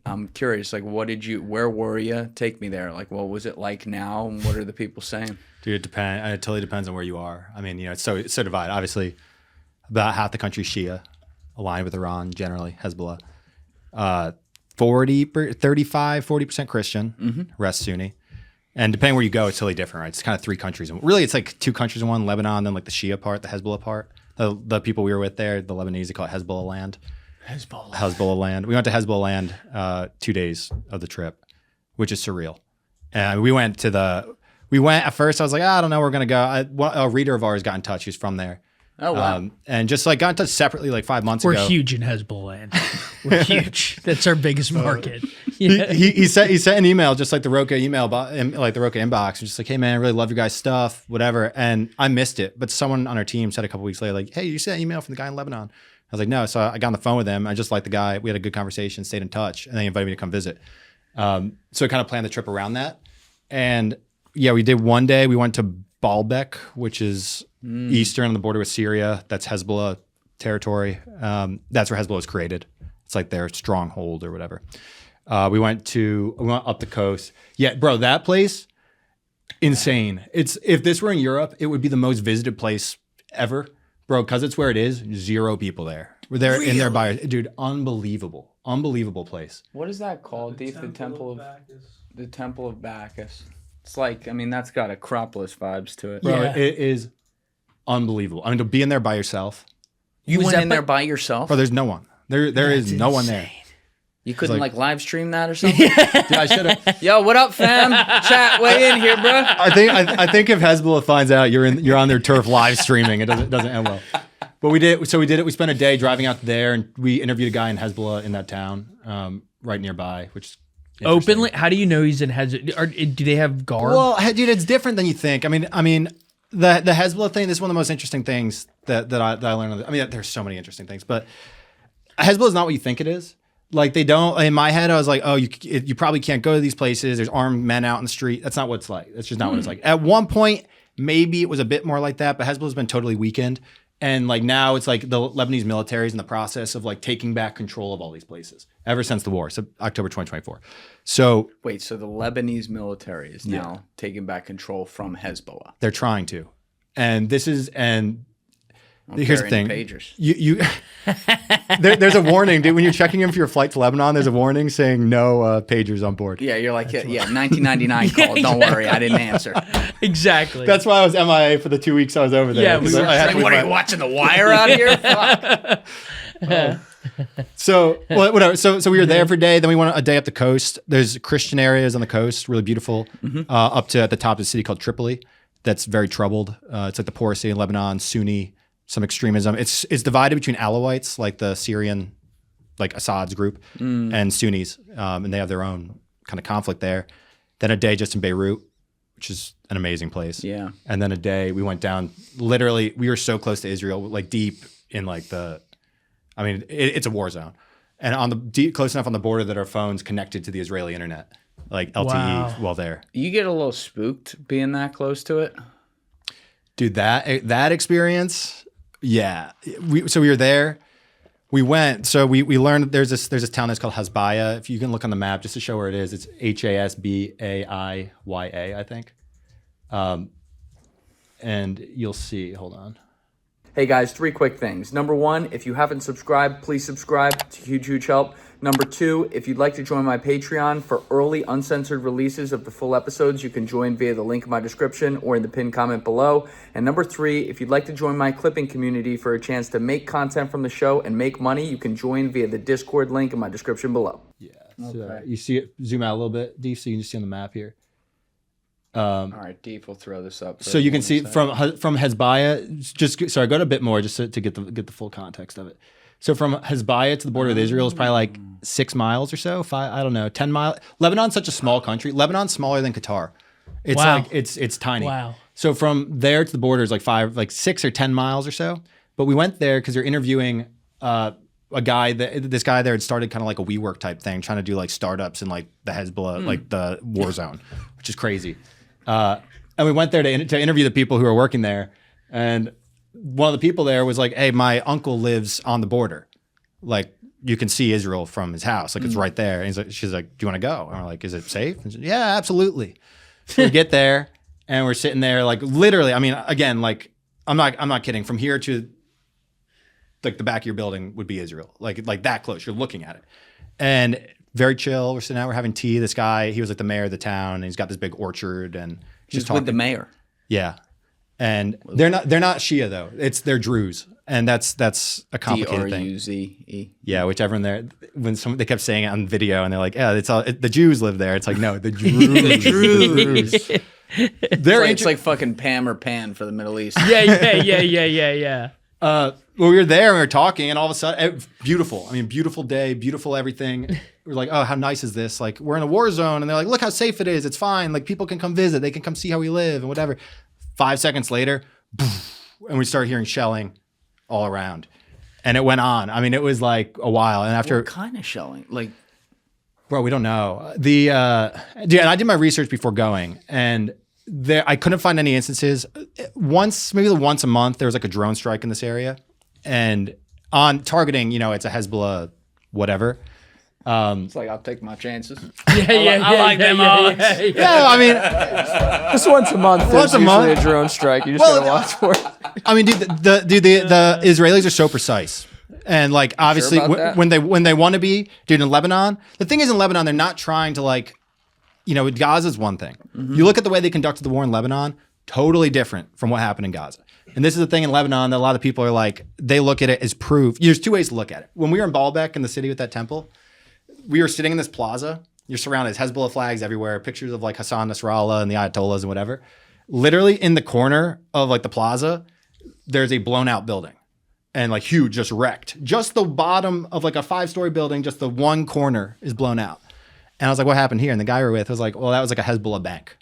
I'm curious, like, where were you? Take me there. Like, what was it like now? And what are the people saying? Dude, it totally depends on where you are. I mean, it's so divided. Obviously, about half the country Shia, aligned with Iran, generally, Hezbollah. 40% Christian, rest Sunni. And depending where you go, it's totally different, right? It's kind of three countries. Really, it's like two countries in one, Lebanon, then like the Shia part, the Hezbollah part. The people we were with there, the Lebanese, they call it Hezbollah land. Hezbollah land. We went to Hezbollah land 2 days of the trip, which is surreal. And we went at first, I was like, I don't know, we're going to go. A reader of ours got in touch. He's from there. Oh, wow. And just like got in touch sepaately like 5 months ago. We're huge in Hezbollah land. We're huge. That's our biggest market. He sent an email, just like the RoCa email, like the RoCa inbox, just like, hey man, I really love your guys' stuff, whatever. And I missed it, but someone on our team said a couple weeks later, like, hey, you sent an email from the guy in Lebanon. I was like, no. So I got on the phone with him. I just liked the guy. We had a good conversation, stayed in touch, and they invited me to come visit. So I kind of planned the trip around that. And yeah, we did one day. We went to Baalbek, which is eastern on the border with Syria. That's Hezbollah territory. That's where Hezbollah was created. It's like their stronghold or whatever. We went up the coast. Yeah, bro, that place, insane. If this were in Europe, it would be the most visited place ever, bro. Because it's where it is. 0 people there. We're there in there by, dude. Unbelievable place. What is that called, Deef? The Temple of Bacchus. It's like, I mean, that's got Acropolis vibes to it. Bro, it is unbelievable. I mean, to be in there by yourself. You went in there by yourself? Bro, there's no one. There is no one there. You couldn't like live stream that or something? Dude, I should have. Yo, what up, fam? Chat, weigh in here, bro. I think if Hezbollah finds out you're on their turf live streaming, it doesn't end well. But we did it. We spent a day driving out there, and we interviewed a guy in Hezbollah in that town, right nearby, which is openly. How do you know he's in Hezbollah? Do they have guard? Well, dude, it's different than you think. I mean, the Hezbollah thing. This is one of the most interesting things that I learned. I mean, there's so many interesting things, but Hezbollah is not what you think it is. Like they don't. In my head, I was like, oh, you probably can't go to these places. There's armed men out in the street. That's not what it's like. That's just not what it's like. At one point, maybe it was a bit more like that, but Hezbollah's been totally weakened. And like now it's like the Lebanese military is in the process of like taking back control of all these places ever since the war, so October 2024. So wait, so the Lebanese military is now taking back control from Hezbollah. They're trying to. And this is here's the thing. Pagers. You there's a warning, dude. When you're checking in for your flight to Lebanon, there's a warning saying no pagers on board. Yeah, you're like, 1999 call. Don't worry, I didn't answer. Exactly. That's why I was MIA for the 2 weeks I was over there. Yeah, we were like, what are you watching The Wire out here? Fuck. So whatever. So we were there for a day. Then we went a day up the coast. There's Christian areas on the coast, really beautiful. Up to at the top of the city called Tripoli. That's very troubled. It's like the poorest city in Lebanon, Sunni. Some extremism. It's divided between Alawites, like the Syrian, like Assad's group, and Sunnis, and they have their own kind of conflict there. Then a day just in Beirut, which is an amazing place. Yeah. And then a day we went down. Literally, we were so close to Israel, like deep in like it's a war zone, and close enough on the border that our phones connected to the Israeli internet, like LTE, while there. You get a little spooked being that close to it, dude. That experience. Yeah. We were there. We went. So we learned there's this town that's called Hezbollah. If you can look on the map just to show where it is, it's Hasbaiya, I think. And you'll see. Hold on. Hey guys, 3 quick things. Number 1, if you haven't subscribed, please subscribe. It's a huge help. Number 2, if you'd like to join my Patreon for early uncensored releases of the full episodes, you can join via the link in my description or in the pinned comment below. And number 3, if you'd like to join my clipping community for a chance to make content from the show and make money, you can join via the Discord link in my description below. Yeah. So you see it, zoom out a little bit, Deef, so you can just see on the map here. All right, Deef, we'll throw this up. So you can see from Hezbollah, go to a bit more just to get the full context of it. So from Hezbollah to the border with Israel is probably like 6 miles or so, 5, I don't know, 10 miles. Lebanon's such a small country. Lebanon's smaller than Qatar. It's like it's tiny. Wow. So from there to the border is like 6 or 10 miles or so. But we went there because they're interviewing a guy this guy there had started kind of like a WeWork type thing, trying to do like startups in like the Hezbollah, like the war zone, which is crazy. And we went there to interview the people who are working there. And one of the people there was like, hey, my uncle lives on the border. Like, you can see Israel from his house. Like, it's right there. And she's like, do you want to go? And we're like, is it safe? And she's like, yeah, absolutely. So we get there and we're sitting there, like, literally, I mean, again, like, I'm not kidding. From here to like the back of your building would be Israel. Like that close. You're looking at it. And very chill. We're sitting out, we're having tea. This guy, he was like the mayor of the town, and he's got this big orchard, and He's talking with the mayor. Yeah. And they're not Shia though. They're Druze. And that's a complicated thing. D-R-U-Z-E. Yeah, whichever in there, when they kept saying it on video, and they're like, yeah, the Jews live there. It's like, no, the Druze. The Druze. It's like fucking Pam or Pan for the Middle East. Yeah. Well, we were there and we were talking, and all of a sudden, beautiful. I mean, beautiful day, beautiful everything. We're like, oh, how nice is this? Like, we're in a war zone, and they're like, look how safe it is. It's fine. Like, people can come visit. They can come see how we live and whatever. 5 seconds later, and we started hearing shelling all around, and it went on. I mean, it was like a while. And after, What kind of shelling? Like, bro, we don't know. And I did my research before going, and I couldn't find any instances. Maybe once a month, there was like a drone strike in this area, and on targeting, it's a Hezbollah, whatever. it's like, I'll take my chances. I like them odds. Yeah, I mean, Just once a month. Once a There's usually month? a drone strike. You just Well, gotta watch for it. I mean, dude, the Israelis are so precise, and like obviously about that? when they want to be, dude, in Lebanon, the thing is in Lebanon they're not trying to like, Gaza's one thing. You look at the way they conducted the war in Lebanon, totally different from what happened in Gaza. And this is the thing in Lebanon that a lot of people are like, they look at it as proof. There's two ways to look at it. When we were in Baalbek in the city with that temple, we were sitting in this plaza. You're surrounded, there's Hezbollah flags everywhere, pictures of like Hassan Nasrallah and the Ayatollahs and whatever. Literally in the corner of like the plaza, there's a blown out building and like huge, just wrecked. Just the bottom of like a 5-story building, just the one corner is blown out. And I was like, what happened here? And the guy we were with was like, well, that was like a Hezbollah bank.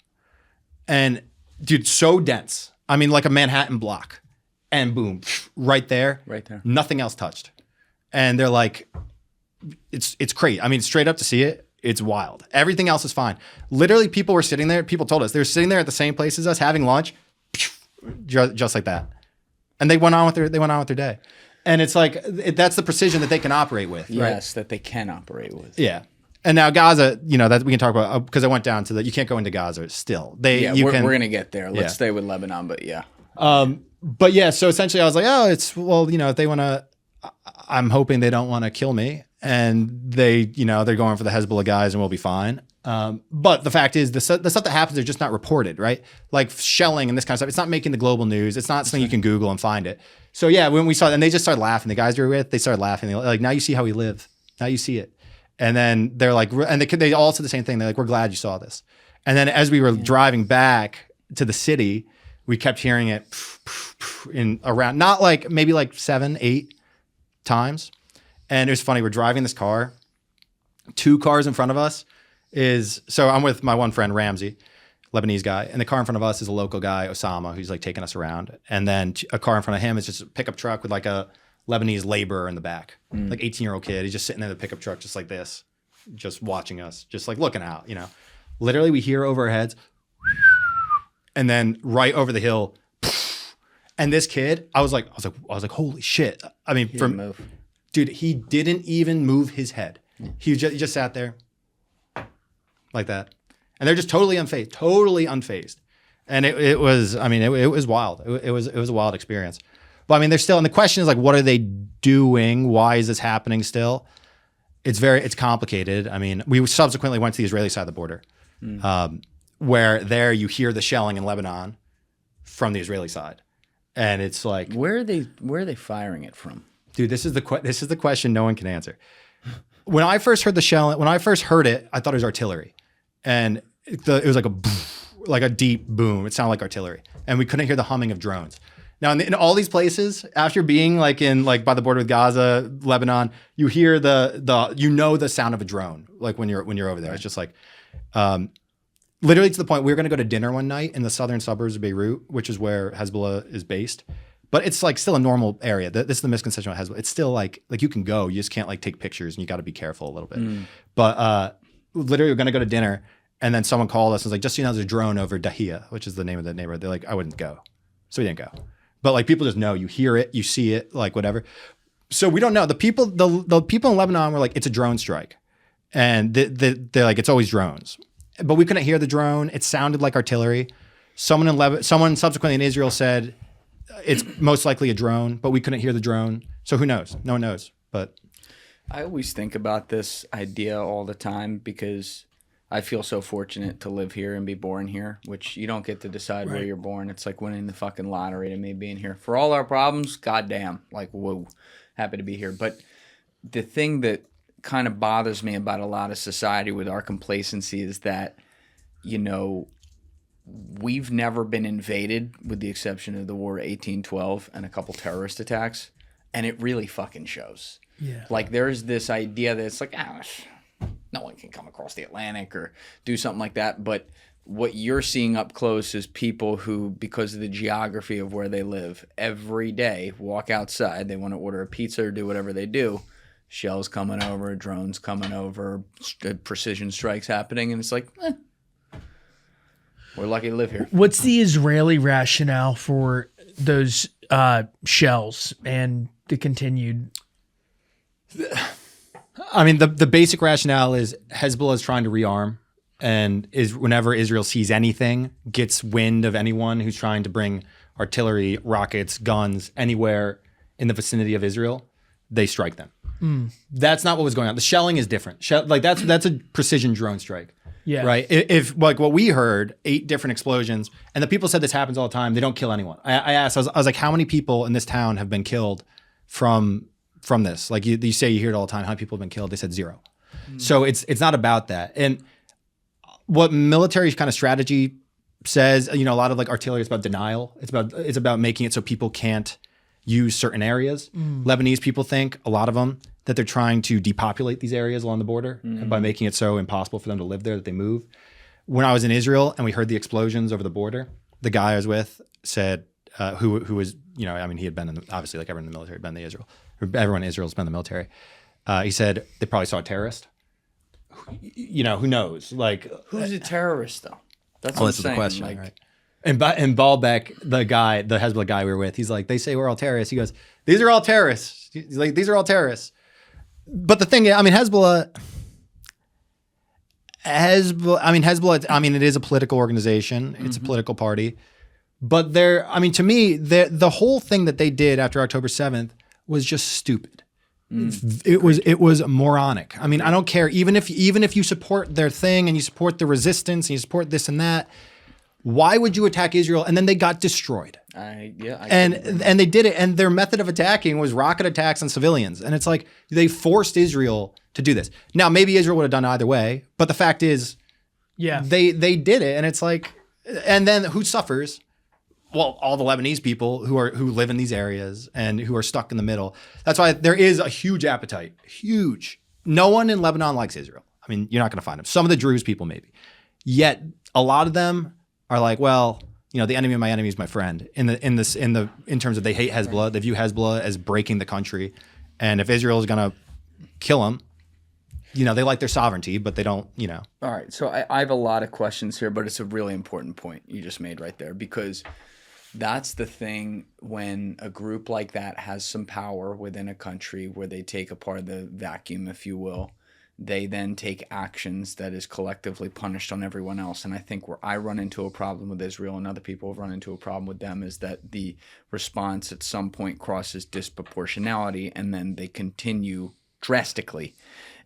And dude, so dense. I mean, like a Manhattan block. And boom, right there. Right there. Nothing else touched. And they're like, it's crazy. I mean, straight up to see it, it's wild. Everything else is fine. Literally, people were sitting there. People told us they were sitting there at the same place as us, having lunch, just like that. And they went on with their day. And it's like that's the precision that they can operate with. Yes, that they can operate with. Yeah. And now Gaza, that we can talk about because I went down to you can't go into Gaza still. We're gonna get there. Let's stay with Lebanon, but yeah. But yeah, so essentially I was like, oh, if they want to, I'm hoping they don't want to kill me, and they're going for the Hezbollah guys, and we'll be fine. But the fact is, the stuff that happens are just not reported, right? Like shelling and this kind of stuff. It's not making the global news. It's not something you can Google and find it. So yeah, when we saw it, and they just started laughing. The guys we were with, they started laughing. They're like, now you see how we live. Now you see it. And then they're like, and they all said the same thing. They're like, we're glad you saw this. And then as we were driving back to the city, we kept hearing it in around, not like maybe like 7, 8 times. And it was funny. We're driving this car. 2 cars in front of us so I'm with my one friend, Ramsey, Lebanese guy. And the car in front of us is a local guy, Osama, who's like taking us around. And then a car in front of him is just a pickup truck with like a Lebanese laborer in the back, like 18-year-old kid. He's just sitting in the pickup truck, just like this, just watching us, just like looking out, Literally, we hear over our heads, and then right over the hill, and this kid, I was like, holy shit! I mean, dude, he didn't even move his head. He just sat there, like that, and they're just totally unfazed, and it was, I mean, it was wild. It was a wild experience. But I mean, they're still, and the question is like, what are they doing? Why is this happening still? It's complicated. I mean, we subsequently went to the Israeli side of the border, where there you hear the shelling in Lebanon from the Israeli side, and it's like, where are they firing it from? Dude, this is the question no one can answer. When I first heard the shelling, I thought it was artillery, and it was like a deep boom. It sounded like artillery, and we couldn't hear the humming of drones. Now, in all these places, after being by the border with Gaza, Lebanon, you hear the sound of a drone, like when you're over there. Right. It's just like, literally to the point we were going to go to dinner one night in the southern suburbs of Beirut, which is where Hezbollah is based. But it's like still a normal area. This is the misconception about Hezbollah. It's still like you can go, you just can't like take pictures, and you got to be careful a little bit. But literally, we're going to go to dinner, and then someone called us and was like, just so you know, there's a drone over Dahia, which is the name of the neighborhood. They're like, I wouldn't go, so we didn't go. But like people just know, you hear it, you see it, like whatever. So we don't know. The people in Lebanon were like, it's a drone strike. And they're like, it's always drones. But we couldn't hear the drone. It sounded like artillery. Someone subsequently in Israel said it's most likely a drone, but we couldn't hear the drone. So who knows? No one knows. But I always think about this idea all the time because I feel so fortunate to live here and be born here, which you don't get to decide where you're born. It's like winning the fucking lottery to me being here. For all our problems, goddamn, like, whoa, happy to be here. But the thing that kind of bothers me about a lot of society with our complacency is that, you know, we've never been invaded with the exception of the War of 1812 and a couple terrorist attacks. And it really fucking shows. Yeah. Like there's this idea that it's like, no one can come across the Atlantic or do something like that. But what you're seeing up close is people who, because of the geography of where they live, every day walk outside. They want to order a pizza or do whatever they do. Shells coming over, drones coming over, precision strikes happening. And it's like, we're lucky to live here. What's the Israeli rationale for those shells and the continued? I mean, the basic rationale is Hezbollah is trying to rearm, and is whenever Israel sees anything, gets wind of anyone who's trying to bring artillery, rockets, guns anywhere in the vicinity of Israel, they strike them. That's not what was going on. The shelling is different. That's a precision drone strike. Yeah. Right. If like what we heard, 8 different explosions, and the people said this happens all the time. They don't kill anyone. I asked. I was like, how many people in this town have been killed from this? Like you say, you hear it all the time. How many people have been killed? They said 0. So it's not about that. And what military kind of strategy says, you know, a lot of like artillery is about denial. It's about making it so people can't use certain areas. Lebanese people think, a lot of them, that they're trying to depopulate these areas along the border and by making it so impossible for them to live there that they move. When I was in Israel and we heard the explosions over the border, the guy I was with said, who was, you know, I mean, he had been obviously like everyone in the military had been in Israel. Everyone in Israel has been in the military. He said they probably saw a terrorist. You know, who knows? Like, Who's a terrorist, though? That's this is the saying. question, Like, right? And Baalbek, the Hezbollah guy we were with, he's like, they say we're all terrorists. He goes, these are all terrorists. He's like, these are all terrorists. But the thing is, I mean, Hezbollah, it is a political organization. It's a political party. But to me, the whole thing that they did after October 7th was just stupid. It was moronic. I mean, I don't care. Even if you support their thing and you support the resistance and you support this and that, why would you attack Israel? And then they got destroyed. And they did it. And their method of attacking was rocket attacks on civilians. And it's like they forced Israel to do this. Now, maybe Israel would have done either way, but the fact is, they did it. And it's like, and then who suffers? Well, all the Lebanese people who live in these areas and who are stuck in the middle. That's why there is a huge appetite. Huge. No one in Lebanon likes Israel. I mean, you're not going to find them. Some of the Druze people maybe. Yet a lot of them are like, well, you know, the enemy of my enemy is my friend. In terms of they hate Hezbollah, they view Hezbollah as breaking the country, and if Israel is gonna kill them, you know, they like their sovereignty, but they don't, you know. All right, so I have a lot of questions here, but it's a really important point you just made right there, because that's the thing when a group like that has some power within a country where they take apart the vacuum, if you will. They then take actions that is collectively punished on everyone else. And I think where I run into a problem with Israel and other people have run into a problem with them is that the response at some point crosses disproportionality, and then they continue drastically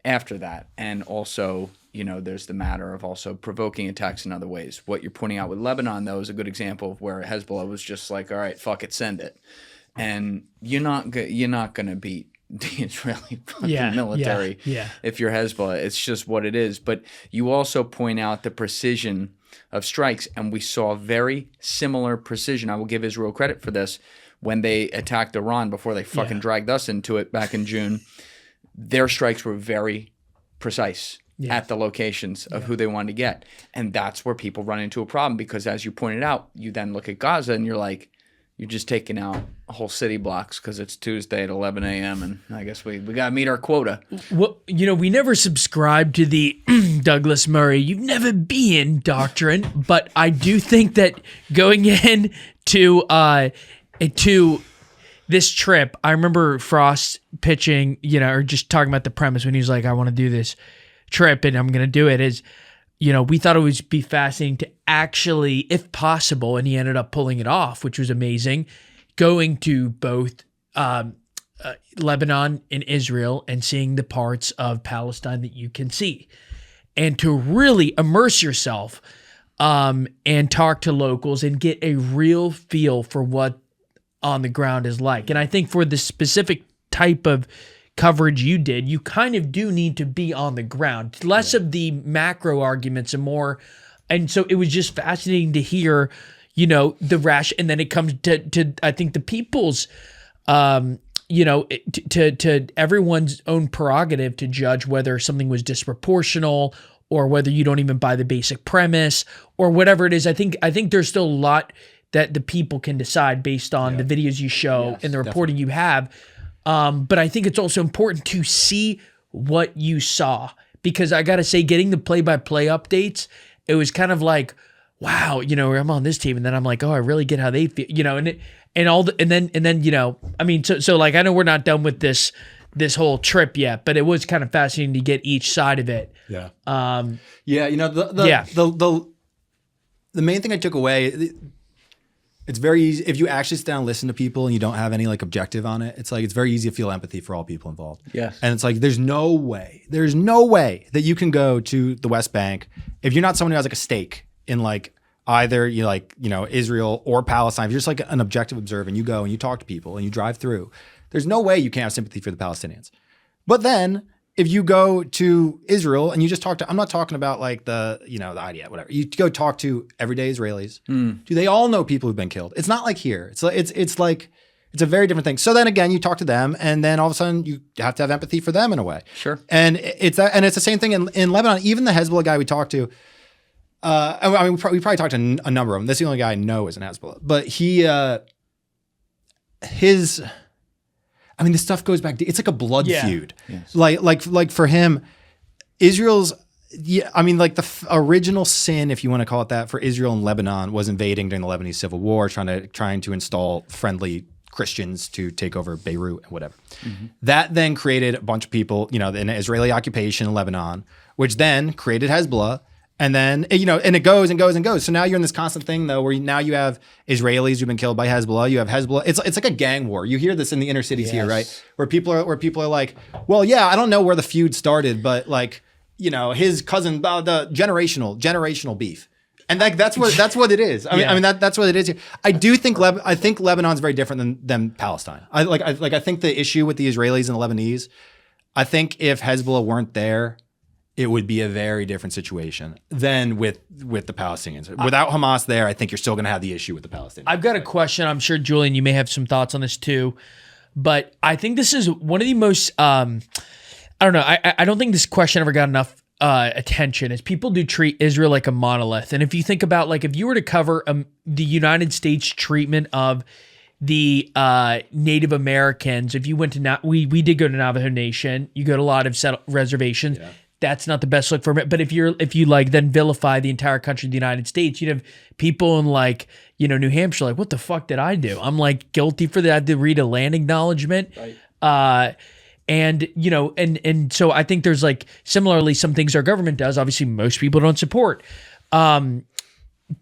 after that. And also, you know, there's the matter of also provoking attacks in other ways. What you're pointing out with Lebanon, though, is a good example of where Hezbollah was just like, all right, fuck it, send it. And you're not going to beat the Israeli fucking military if you're Hezbollah. It's just what it is. But you also point out the precision of strikes, and we saw very similar precision. I will give Israel credit for this. When they attacked Iran before they fucking dragged us into it back in June, their strikes were very precise at the locations of who they wanted to get. And that's where people run into a problem, because as you pointed out, you then look at Gaza and you're like, you're just taking out whole city blocks because it's Tuesday at 11 a.m. and I guess we got to meet our quota. Well, you know, we never subscribe to the Douglas Murray, you've never been doctrine, but I do think that going in to this trip, I remember Frost pitching, or just talking about the premise when he was like, I want to do this trip and I'm going to do it, is, we thought it would be fascinating to actually, if possible, and he ended up pulling it off, which was amazing, going to both Lebanon and Israel and seeing the parts of Palestine that you can see, and to really immerse yourself and talk to locals and get a real feel for what on the ground is like. And I think for the specific type of coverage you did, you kind of do need to be on the ground, less of the macro arguments and more. And so it was just fascinating to hear, the rash. And then it comes to I think the people's, to everyone's own prerogative to judge whether something was disproportional or whether you don't even buy the basic premise or whatever it is. I think there's still a lot that the people can decide based on the videos you show and the reporting you have. But I think it's also important to see what you saw, because I got to say, getting the play-by-play updates, it was kind of like, wow, I'm on this team, and then I'm like, oh, I really get how they feel, and then I mean, so like, I know we're not done with this whole trip yet, but it was kind of fascinating to get each side of it. Yeah. The main thing I took away. It's very easy if you actually sit down and listen to people and you don't have any like objective on it. It's like it's very easy to feel empathy for all people involved. Yes. And it's like there's no way that you can go to the West Bank if you're not someone who has like a stake in like either Israel or Palestine. If you're just like an objective observer and you go and you talk to people and you drive through, there's no way you can't have sympathy for the Palestinians. But then if you go to Israel and you just talk to, I'm not talking about like the IDF, whatever. You go talk to everyday Israelis. Do they all know people who've been killed? It's not like here. It's a very different thing. So then again, you talk to them, and then all of a sudden you have to have empathy for them in a way. Sure. And it's the same thing in Lebanon. Even the Hezbollah guy we talked to, we probably talked to a number of them. That's the only guy I know is in Hezbollah, but this stuff goes back. It's like a blood feud. Yes. Like for him, Israel's. The original sin, if you want to call it that, for Israel and Lebanon was invading during the Lebanese Civil War, trying to install friendly Christians to take over Beirut and whatever. Mm-hmm. That then created a bunch of people, an Israeli occupation in Lebanon, which then created Hezbollah. And then, and it goes and goes and goes. So now you're in this constant thing, though, where now you have Israelis who've been killed by Hezbollah. You have Hezbollah. It's like a gang war. You hear this in the inner cities here, right? Where people are like, well, yeah, I don't know where the feud started, but like, his cousin, the generational beef. And like that's what it is. I mean that's what it is here. I do think Lebanon's very different than Palestine. I think the issue with the Israelis and the Lebanese, I think if Hezbollah weren't there, it would be a very different situation than with the Palestinians. Without Hamas there, I think you're still going to have the issue with the Palestinians. I've got a question. I'm sure, Julian, you may have some thoughts on this too. But I think this is one of the most, I don't know, I don't think this question ever got enough attention, is people do treat Israel like a monolith. And if you think about, like, if you were to cover the United States treatment of the Native Americans, if you went to, we did go to Navajo Nation, you go to a lot of reservations. Yeah. That's not the best look for it. But if you like then vilify the entire country of the United States, you'd have people in like, New Hampshire, like, what the fuck did I do? I'm like guilty for that. I had to read a land acknowledgement. Right. And so I think there's like similarly some things our government does, obviously most people don't support. To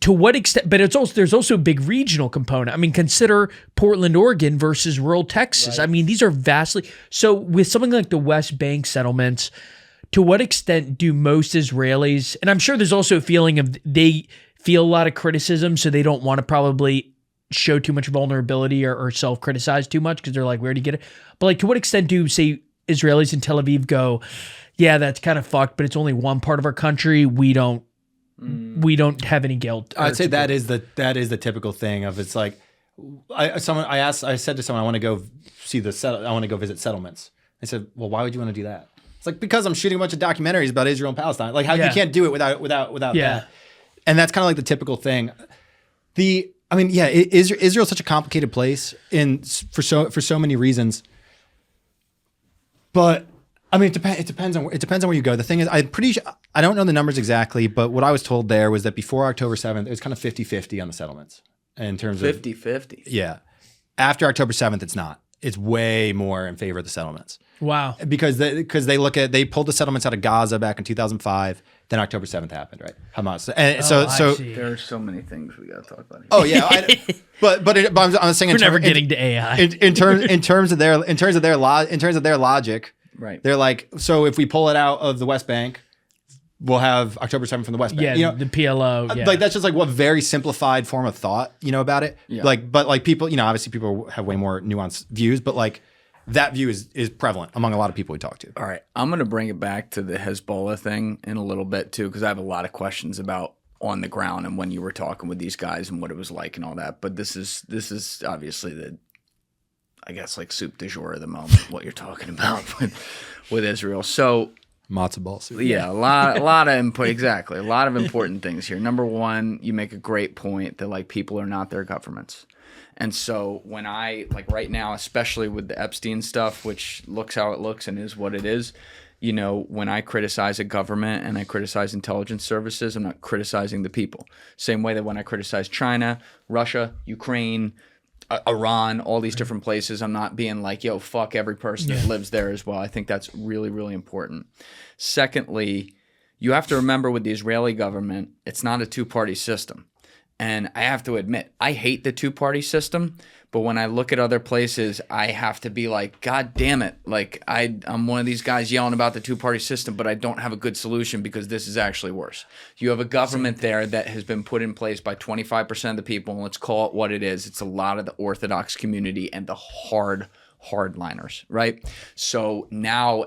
what extent, but there's also a big regional component. I mean, consider Portland, Oregon versus rural Texas. Right. I mean, these are vastly, so with something like the West Bank settlements, to what extent do most Israelis, and I'm sure there's also a feeling of they feel a lot of criticism, so they don't want to probably show too much vulnerability or self-criticize too much because they're like, where do you get it? But like, to what extent do, say, Israelis in Tel Aviv go, yeah, that's kind of fucked, but it's only one part of our country. We don't have any guilt. I'd say that is the typical thing of, it's like, I said to someone, I want to go visit settlements. I said, well, why would you want to do that? It's like, because I'm shooting a bunch of documentaries about Israel and Palestine. Like, how you can't do it without that. And that's kind of like the typical thing. Israel's such a complicated place for so many reasons. But I mean, it depends on where you go. The thing is, I'm pretty sure, I don't know the numbers exactly, but what I was told there was that before October 7th, it was kind of 50-50 on the settlements in terms of 50-50. Yeah. After October 7th, it's not. It's way more in favor of the settlements. Wow. Because they pulled the settlements out of Gaza back in 2005. Then October 7th happened, right? Hamas. And I see. There are so many things we got to talk about here. Oh yeah, but I'm saying We're never getting to AI. in terms of their logic, Right. They're like, so if we pull it out of the West Bank, we'll have October 7th from the West Bank. Yeah, the PLO. Yeah. Like that's just like what very simplified form of thought, about it. Yeah. But people, obviously people have way more nuanced views, but like that view is prevalent among a lot of people we talk to. All right. I'm going to bring it back to the Hezbollah thing in a little bit too, because I have a lot of questions about on the ground and when you were talking with these guys and what it was like and all that. But this is obviously I guess like soup du jour of the moment, what you're talking about with Israel. So Matzo ball soup. yeah, a lot of input. Exactly. A lot of important things here. Number one, you make a great point that like people are not their governments. And so when I, like right now, especially with the Epstein stuff, which looks how it looks and is what it is, when I criticize a government and I criticize intelligence services, I'm not criticizing the people. Same way that when I criticize China, Russia, Ukraine, Iran, all these different places, I'm not being like, yo, fuck every person that lives there as well. I think that's really, really important. Secondly, you have to remember with the Israeli government, it's not a two-party system. And I have to admit, I hate the two-party system, but when I look at other places, I have to be like, God damn it. Like, I'm one of these guys yelling about the two-party system, but I don't have a good solution because this is actually worse. You have a government there that has been put in place by 25% of the people, and let's call it what it is. It's a lot of the Orthodox community and the hardliners, right? So now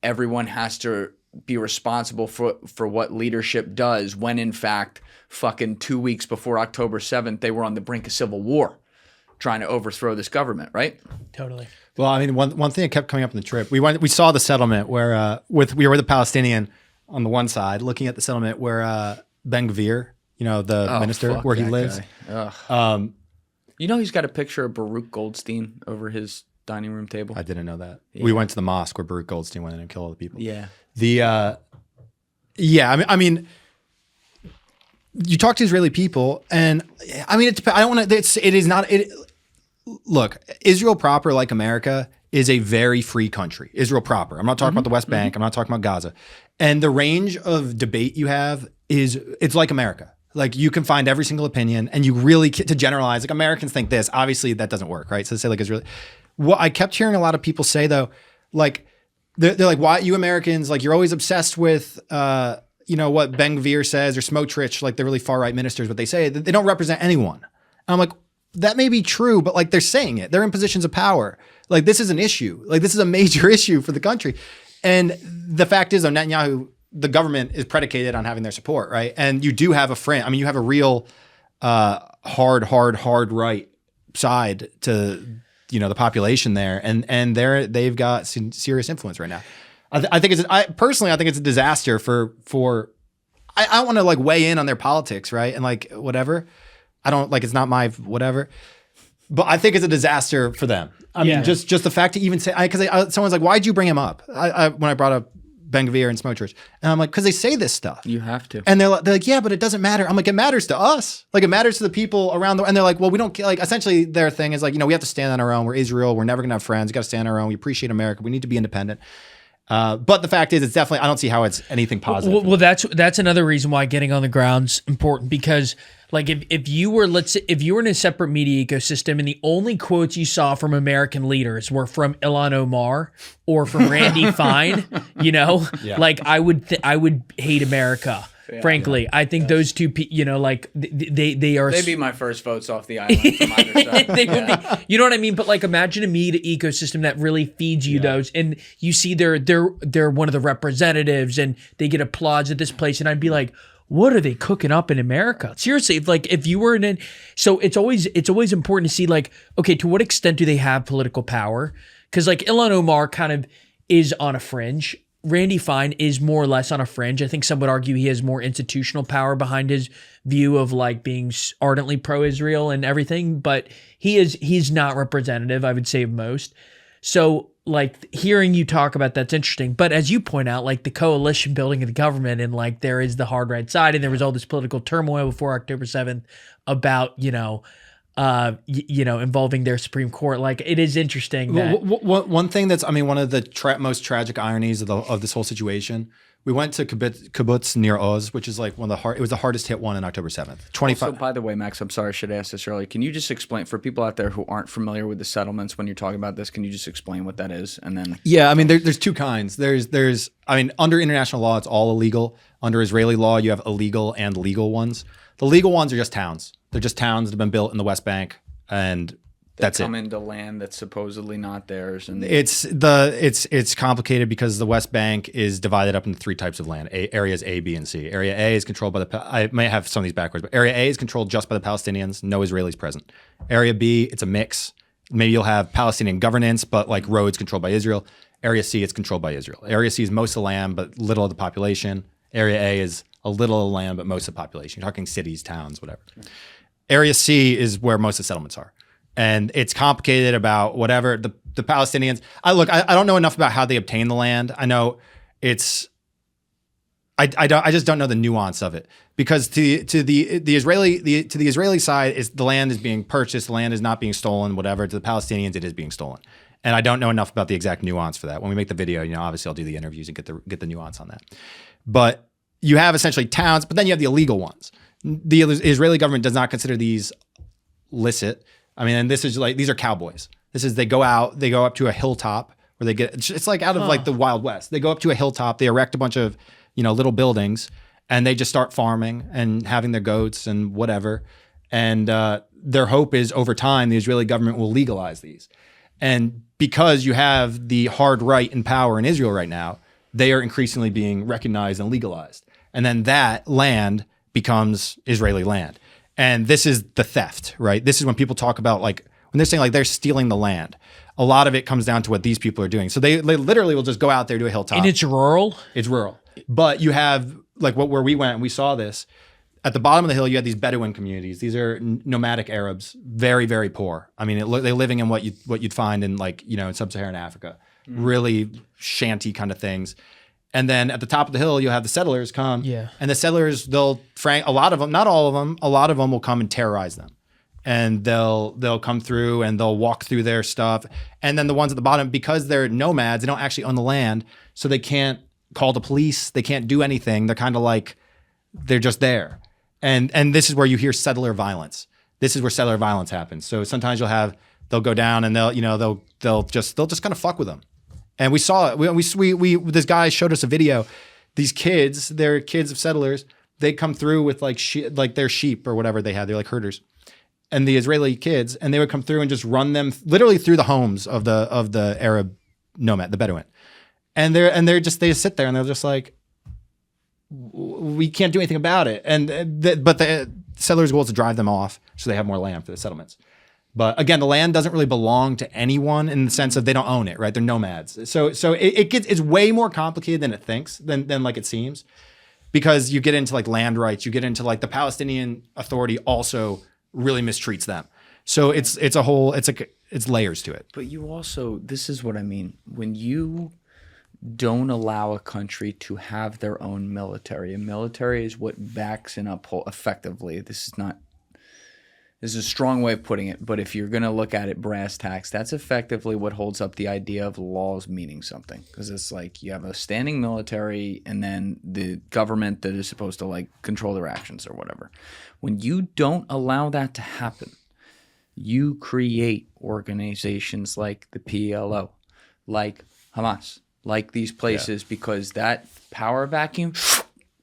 everyone has to be responsible for what leadership does when, in fact, fucking 2 weeks before October 7th, they were on the brink of civil war trying to overthrow this government, right? Totally. Well, I mean, one thing that kept coming up on the trip, we saw the settlement where we were with the Palestinian on the one side, looking at the settlement where Ben-Gvir, the minister, where he lives. He's got a picture of Baruch Goldstein over his dining room table. I didn't know that. Yeah. We went to the mosque where Baruch Goldstein went in and killed all the people. Yeah. I mean, you talk to Israeli people, and I mean, I don't want to. Look, Israel proper, like America, is a very free country. Israel proper. I'm not talking about the West Bank. I'm not talking about Gaza. And the range of debate you have it's like America. Like you can find every single opinion, and you really to generalize. Like Americans think this. Obviously, that doesn't work, right? So to say like Israeli. What I kept hearing a lot of people say though, like they're like, why you Americans like you're always obsessed with. What Ben-Gvir says or Smotrich, like the really far right ministers, what they say, they don't represent anyone. And I'm like, that may be true, but like they're saying it. They're in positions of power. Like this is an issue. Like this is a major issue for the country. And the fact is, though, Netanyahu, the government is predicated on having their support, right? And you do have a friend. I mean, you have a real hard right side to the population there, and they've got serious influence right now. I think it's a disaster for I don't want to like weigh in on their politics, right? And like whatever. I don't like it's not my whatever. But I think it's a disaster for them. I mean, just the fact to even say because someone's like, why'd you bring him up? When I brought up Ben-Gvir and Smotrich, and I'm like, because they say this stuff. You have to. And they're like, yeah, but it doesn't matter. I'm like, it matters to us. Like it matters to the people around and they're like, well, we don't like. Essentially, their thing is like, we have to stand on our own. We're Israel. We're never gonna have friends. We got to stand on our own. We appreciate America. We need to be independent. But the fact is, it's definitely. I don't see how it's anything positive. Well, that's another reason why getting on the ground's important because, like, if you were in a separate media ecosystem and the only quotes you saw from American leaders were from Ilhan Omar or from Randy Fine, like I would hate America. Yeah, frankly, I think those two, like they are. They'd be my first votes off the island from either side. They would be, you know what I mean? But like, imagine a media ecosystem that really feeds you those, and you see they're one of the representatives, and they get applause at this place, and I'd be like, what are they cooking up in America? Seriously, if you were so it's always important to see like, okay, to what extent do they have political power? Because like Ilhan Omar kind of is on a fringe. Randy Fine is more or less on a fringe. I think some would argue he has more institutional power behind his view of like being ardently pro-Israel and everything, but he's not representative, I would say, of most. So like hearing you talk about that's interesting. But as you point out, like the coalition building of the government and like there is the hard right side and there was all this political turmoil before October 7th about, involving their Supreme Court. Like, it is interesting that One thing that's, I mean, one of the most tragic ironies of this whole situation. We went to kibbutz near Oz, which is like one of it was the hardest hit one on October 7th. 25. Also, by the way, Max, I'm sorry, I should have asked this earlier. Can you just explain for people out there who aren't familiar with the settlements when you're talking about this? Can you just explain what that is? And then Yeah, I mean, there's two kinds. I mean, under international law, it's all illegal. Under Israeli law, you have illegal and legal ones. The legal ones are just towns. They're just towns that have been built in the West Bank, and that's come it. into land that's supposedly not theirs, and It's complicated because the West Bank is divided up into three types of land: areas A, B, and C. Area A is controlled by I may have some of these backwards, but Area A is controlled just by the Palestinians. No Israelis present. Area B, it's a mix. Maybe you'll have Palestinian governance, but like roads controlled by Israel. Area C, it's controlled by Israel. Area C is most of the land, but little of the population. Area A is a little of the land, but most of the population. You're talking cities, towns, whatever. Area C is where most of the settlements are. And it's complicated about whatever the Palestinians. I don't know enough about how they obtain the land. I know it's. I just don't know the nuance of it, because to the Israeli side is the land is being purchased, the land is not being stolen, whatever. To the Palestinians, it is being stolen, and I don't know enough about the exact nuance for that. When we make the video, obviously I'll do the interviews and get the nuance on that. But you have essentially towns, but then you have the illegal ones. The Israeli government does not consider these licit. I mean, and this is like, these are cowboys. They go up to a hilltop where they it's like out of like the Wild West. They go up to a hilltop, they erect a bunch of, little buildings, and they just start farming and having their goats and whatever. And their hope is over time, the Israeli government will legalize these. And because you have the hard right and power in Israel right now, they are increasingly being recognized and legalized. And then that land becomes Israeli land. And this is the theft, right? This is when people talk about, like, when they're saying like they're stealing the land, a lot of it comes down to what these people are doing. So they literally will just go out there to a hilltop. and it's rural. It's rural. But you have, like, where we went and we saw this, at the bottom of the hill, you had these Bedouin communities. These are nomadic Arabs, very, very poor. I mean, they're living in what you'd find in, like, in sub-Saharan Africa, really shanty kind of things. And then at the top of the hill, you'll have the settlers come. Yeah. And the settlers, a lot of them, not all of them, a lot of them will come and terrorize them. And they'll come through and they'll walk through their stuff. And then the ones at the bottom, because they're nomads, they don't actually own the land, so they can't call the police. They can't do anything. They're kind of like, they're just there. And this is where you hear settler violence. This is where settler violence happens. So sometimes they'll go down and they'll just kind of fuck with them. And we saw it. We this guy showed us a video. These kids, they're kids of settlers. They come through with like their sheep or whatever they had. They're like herders, and the Israeli kids, and they would come through and just run them literally through the homes of the Arab nomad, the Bedouin, and they just sit there and they're just like, we can't do anything about it. But the settlers' goal is to drive them off so they have more land for the settlements. But again, the land doesn't really belong to anyone in the sense of they don't own it, right? They're nomads. So it's way more complicated than it thinks, than like it seems, because you get into like land rights, you get into like the Palestinian Authority also really mistreats them. So it's layers to it. But you also, this is what I mean, when you don't allow a country to have their own military, and military is what backs and upholds effectively. This is a strong way of putting it, but if you're going to look at it brass tacks, that's effectively what holds up the idea of laws meaning something. Because it's like you have a standing military and then the government that is supposed to like control their actions or whatever. When you don't allow that to happen, you create organizations like the PLO, like Hamas, like these places, because that power vacuum,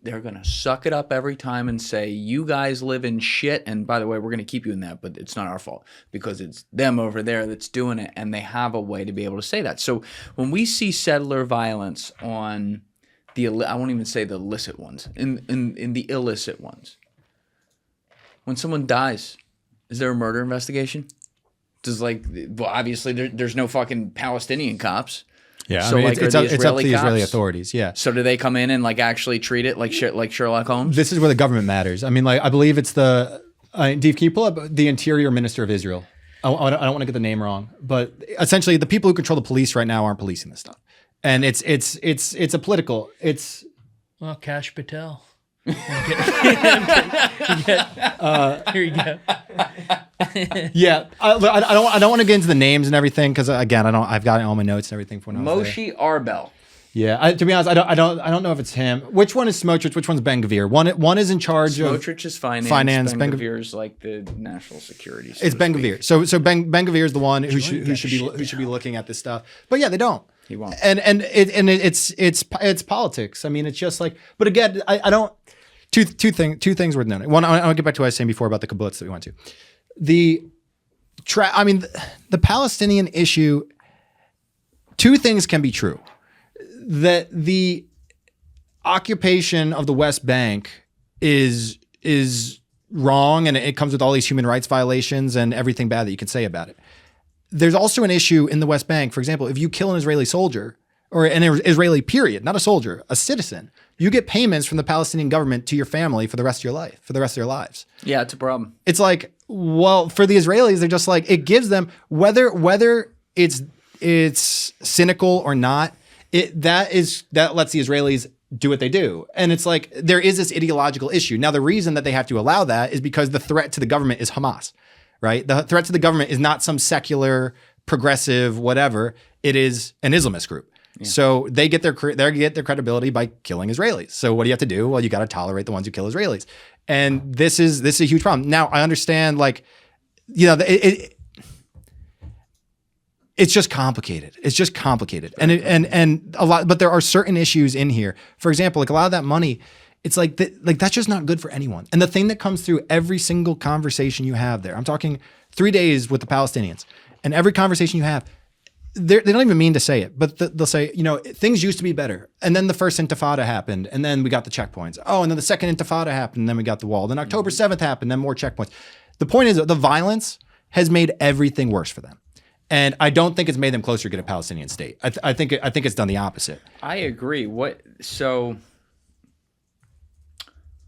they're going to suck it up every time and say, you guys live in shit. And by the way, we're going to keep you in that, but it's not our fault because it's them over there that's doing it. And they have a way to be able to say that. So when we see settler violence on I won't even say the illicit ones, in the illicit ones, when someone dies, is there a murder investigation? Obviously there's no fucking Palestinian cops. Yeah, so I mean, like, it's up to the cops? Israeli authorities. Yeah. So do they come in and like actually treat it like shit, like Sherlock Holmes? This is where the government matters. I mean, like, I believe it's Dave, can you pull up the Interior Minister of Israel? I don't want to get the name wrong, but essentially the people who control the police right now aren't policing this stuff. And it's a political, Well, Kash Patel. Here you go. Yeah, I don't want to get into the names and everything because again, I've got all my notes and everything for when I was there. Moshe Arbel. Yeah, to be honest, I don't know if it's him. Which one is Smotrich? Which one's Ben Gvir? One is in charge of Smotrich is finance. Ben Gvir is like the national security. It's Ben Gvir. So Ben Gvir is the one who should be looking at this stuff. But yeah, they don't. He won't. And it's politics. I mean, it's just like. But again, I don't. Two things worth noting. One, I'll get back to what I was saying before about the kibbutz that we went to. The Palestinian issue. Two things can be true. That the occupation of the West Bank is wrong, and it comes with all these human rights violations and everything bad that you can say about it. There's also an issue in the West Bank. For example, if you kill an Israeli soldier, or an Israeli period, not a soldier, a citizen, you get payments from the Palestinian government to your family for the rest of your life, for the rest of their lives. Yeah, it's a problem. It's like, well, for the Israelis, they're just like, it gives them, whether it's cynical or not, that lets the Israelis do what they do. And it's like, there is this ideological issue. Now, the reason that they have to allow that is because the threat to the government is Hamas, right? The threat to the government is not some secular, progressive, whatever. It is an Islamist group. Yeah. So they get their credibility by killing Israelis. So what do you have to do? Well, you got to tolerate the ones who kill Israelis. And this is a huge problem. Now, I understand, like, you know, it's just complicated. It's just complicated. And a lot, but there are certain issues in here. For example, like a lot of that money, it's like that's just not good for anyone. And the thing that comes through every single conversation you have there, I'm talking 3 days with the Palestinians, and every conversation you have, they don't even mean to say it, but they'll say, you know, things used to be better. And then the first intifada happened, and then we got the checkpoints. Oh, and then the second intifada happened, and then we got the wall. Then October 7th happened, then more checkpoints. The point is that the violence has made everything worse for them. And I don't think it's made them closer to get a Palestinian state. I think it's done the opposite. I agree. So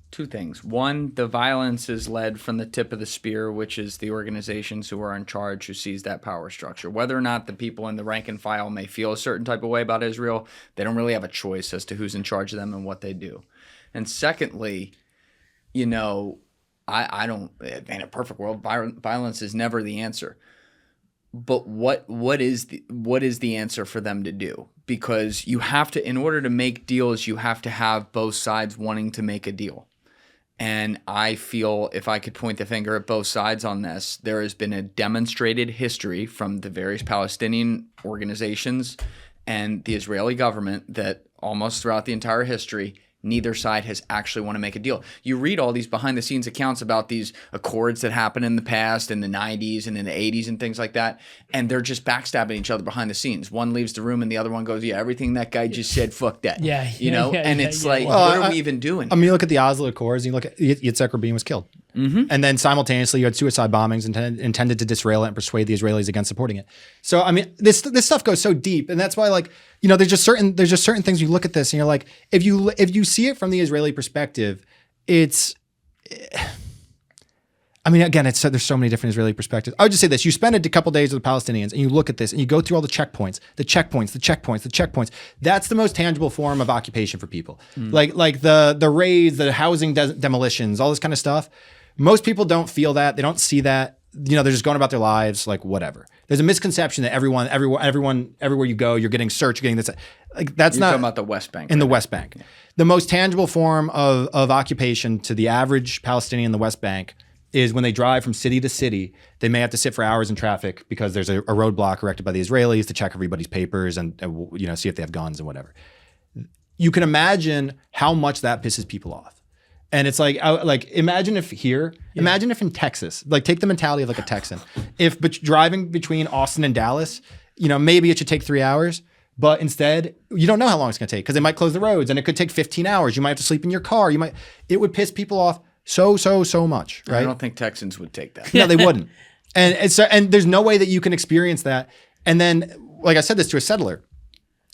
two things. One, the violence is led from the tip of the spear, which is the organizations who are in charge, who sees that power structure. Whether or not the people in the rank and file may feel a certain type of way about Israel, they don't really have a choice as to who's in charge of them and what they do. And secondly, you know, I don't, in a perfect world, violence is never the answer. But what is the answer for them to do? Because you have to, in order to make deals, you have to have both sides wanting to make a deal. And I feel, if I could point the finger at both sides on this, there has been a demonstrated history from the various Palestinian organizations and the Israeli government that almost throughout the entire history, neither side has actually want to make a deal. You read all these behind the scenes accounts about these accords that happened in the past, in the 90s and in the 80s and things like that, and they're just backstabbing each other behind the scenes. One leaves the room and the other one goes, yeah, everything that guy just said, fuck that. Yeah. You know? And it's like, Well, what are we even doing? I mean, you look at the Oslo Accords, and you look at Yitzhak Rabin was killed. Mm-hmm. And then simultaneously you had suicide bombings intended to disrail it and persuade the Israelis against supporting it. So, I mean, this stuff goes so deep. And that's why, like, you know, there's just certain things you look at this and you're like, if you see it from the Israeli perspective, it's, I mean, again, there's so many different Israeli perspectives. I would just say this: you spend a couple days with the Palestinians, and you look at this, and you go through all the checkpoints. That's the most tangible form of occupation for people. Like the raids, the housing demolitions, all this kind of stuff. Most people don't feel that. They don't see that. You know, they're just going about their lives like whatever. There's a misconception that everywhere you go, you're getting searched, you're getting this. Like that's You're not talking about the West Bank. in the West Bank. Yeah. The most tangible form of occupation to the average Palestinian in the West Bank is when they drive from city to city. They may have to sit for hours in traffic because there's a roadblock erected by the Israelis to check everybody's papers and you know, see if they have guns and whatever. You can imagine how much that pisses people off. And it's like imagine if in Texas, like take the mentality of like a Texan. If driving between Austin and Dallas, you know, maybe it should take 3 hours, but instead you don't know how long it's going to take because they might close the roads and it could take 15 hours. You might have to sleep in your car. It would piss people off so much, right? I don't think Texans would take that. No, they wouldn't. And there's no way that you can experience that. And then, like I said this to a settler,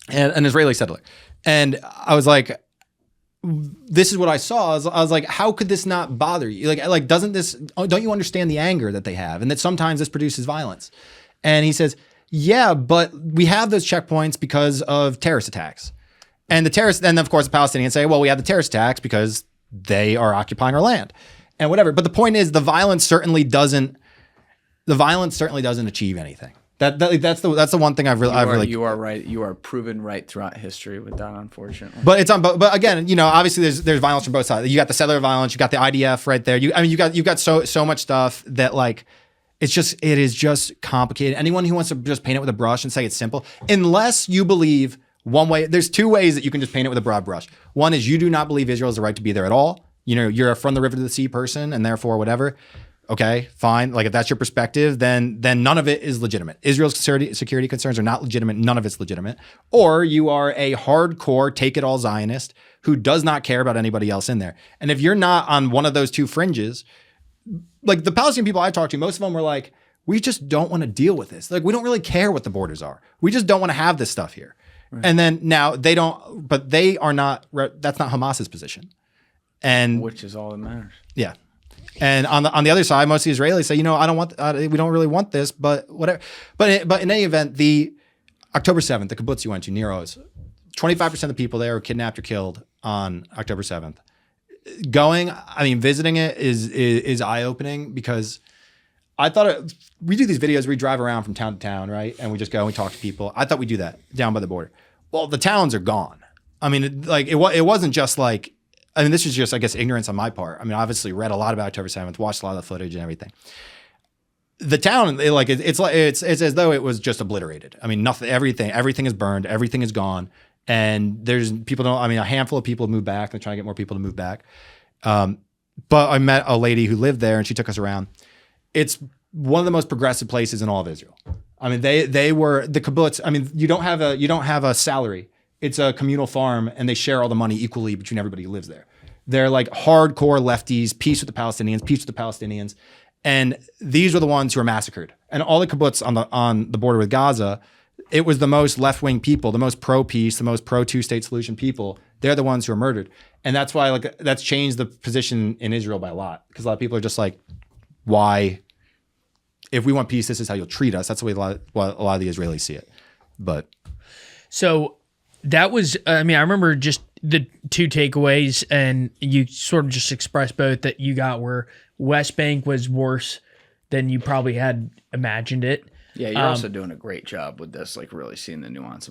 an Israeli settler, and I was like, this is what I saw. I was like, how could this not bother you? Like, don't you understand the anger that they have and that sometimes this produces violence? And he says, yeah, but we have those checkpoints because of terrorist attacks. And then of course the Palestinians say, well, we have the terrorist attacks because they are occupying our land and whatever. But the point is, the violence certainly doesn't achieve anything. That's the one thing You are right. You are proven right throughout history with that, unfortunately. But it's on. But again, obviously there's violence from both sides. You got the settler violence. You got the IDF right there. You've got so much stuff that like it is just complicated. Anyone who wants to just paint it with a brush and say it's simple, unless you believe one way, there's two ways that you can just paint it with a broad brush. One is you do not believe Israel has the right to be there at all. You're a from the river to the sea person, and therefore whatever. Okay, fine. Like if that's your perspective, then none of it is legitimate. Israel's security concerns are not legitimate. None of it's legitimate. Or you are a hardcore take it all Zionist who does not care about anybody else in there. And if you're not on one of those two fringes, like the Palestinian people I talked to, most of them were like, we just don't want to deal with this. Like we don't really care what the borders are. We just don't want to have this stuff here. Right. And then now they don't, but they are not. That's not Hamas's position. And which is all that matters. Yeah. And on the other side, most of the Israelis say, I don't want, we don't really want this, but whatever. But in any event, the October 7th, the kibbutz you went to, Nero's, 25% of the people there were kidnapped or killed on October 7th. Visiting it is eye-opening because I thought we do these videos, we drive around from town to town, right? And we just go and we talk to people. I thought we do that down by the border. Well, the towns are gone. It wasn't just like, this is just, I guess, ignorance on my part. Obviously read a lot about October 7th, watched a lot of the footage and everything. The town, it's as though it was just obliterated. Everything is burned, everything is gone. And a handful of people have moved back. They're trying to get more people to move back. But I met a lady who lived there and she took us around. It's one of the most progressive places in all of Israel. They were the kibbutz. You don't have a salary. It's a communal farm and they share all the money equally between everybody who lives there. They're like hardcore lefties, peace with the Palestinians. And these were the ones who were massacred. And all the kibbutz on the border with Gaza, it was the most left-wing people, the most pro-peace, the most pro-two-state solution people. They're the ones who were murdered. And that's why that's changed the position in Israel by a lot. Because a lot of people are just like, why? If we want peace, this is how you'll treat us. That's the way a lot of the Israelis see it. But so that was, I remember just the two takeaways, and you sort of just expressed both that you got were West Bank was worse than you probably had imagined it. Yeah, you're also doing a great job with this, like really seeing the nuance.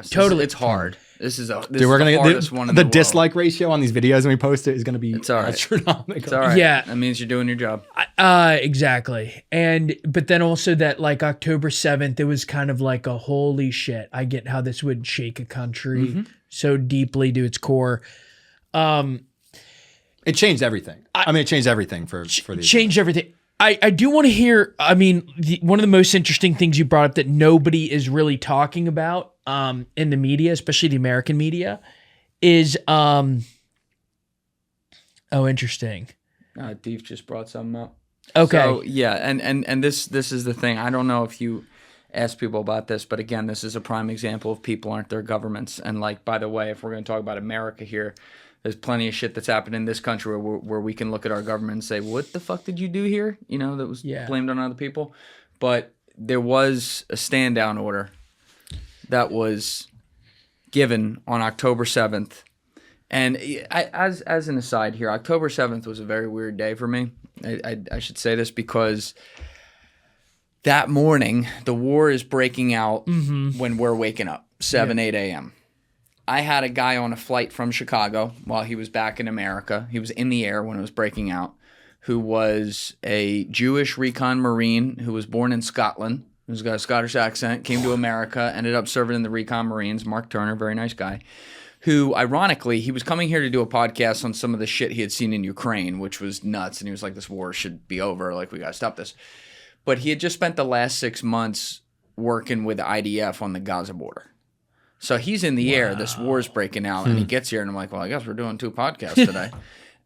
Totally. It's hard. This is the hardest one in the world. dislike ratio on these videos when we post it is going to be it's all right. astronomical. It's all right. Yeah. That means you're doing your job. Exactly. But then also that like October 7th, it was kind of like a holy shit. I get how this would shake a country so deeply to its core. It changed everything. It changed everything for the changed everything. I do want to hear, one of the most interesting things you brought up that nobody is really talking about in the media, especially the American media, is, interesting. Deef just brought something up. Okay. So, yeah, and this is the thing. I don't know if you ask people about this, but again, this is a prime example of people aren't their governments. And like, by the way, if we're going to talk about America here, there's plenty of shit that's happened in this country where we can look at our government and say, what the fuck did you do here? That was blamed on other people. But there was a stand-down order that was given on October 7th. And as an aside here, October 7th was a very weird day for me. I should say this because that morning, the war is breaking out when we're waking up, 8 a.m. I had a guy on a flight from Chicago while he was back in America. He was in the air when it was breaking out, who was a Jewish recon Marine who was born in Scotland, who's got a Scottish accent, came to America, ended up serving in the recon Marines. Mark Turner, very nice guy, who ironically, he was coming here to do a podcast on some of the shit he had seen in Ukraine, which was nuts. And he was like, this war should be over. Like, we got to stop this. But he had just spent the last 6 months working with the IDF on the Gaza border. So he's in the air, this war's breaking out, and he gets here, and I'm like, well, I guess we're doing 2 podcasts today.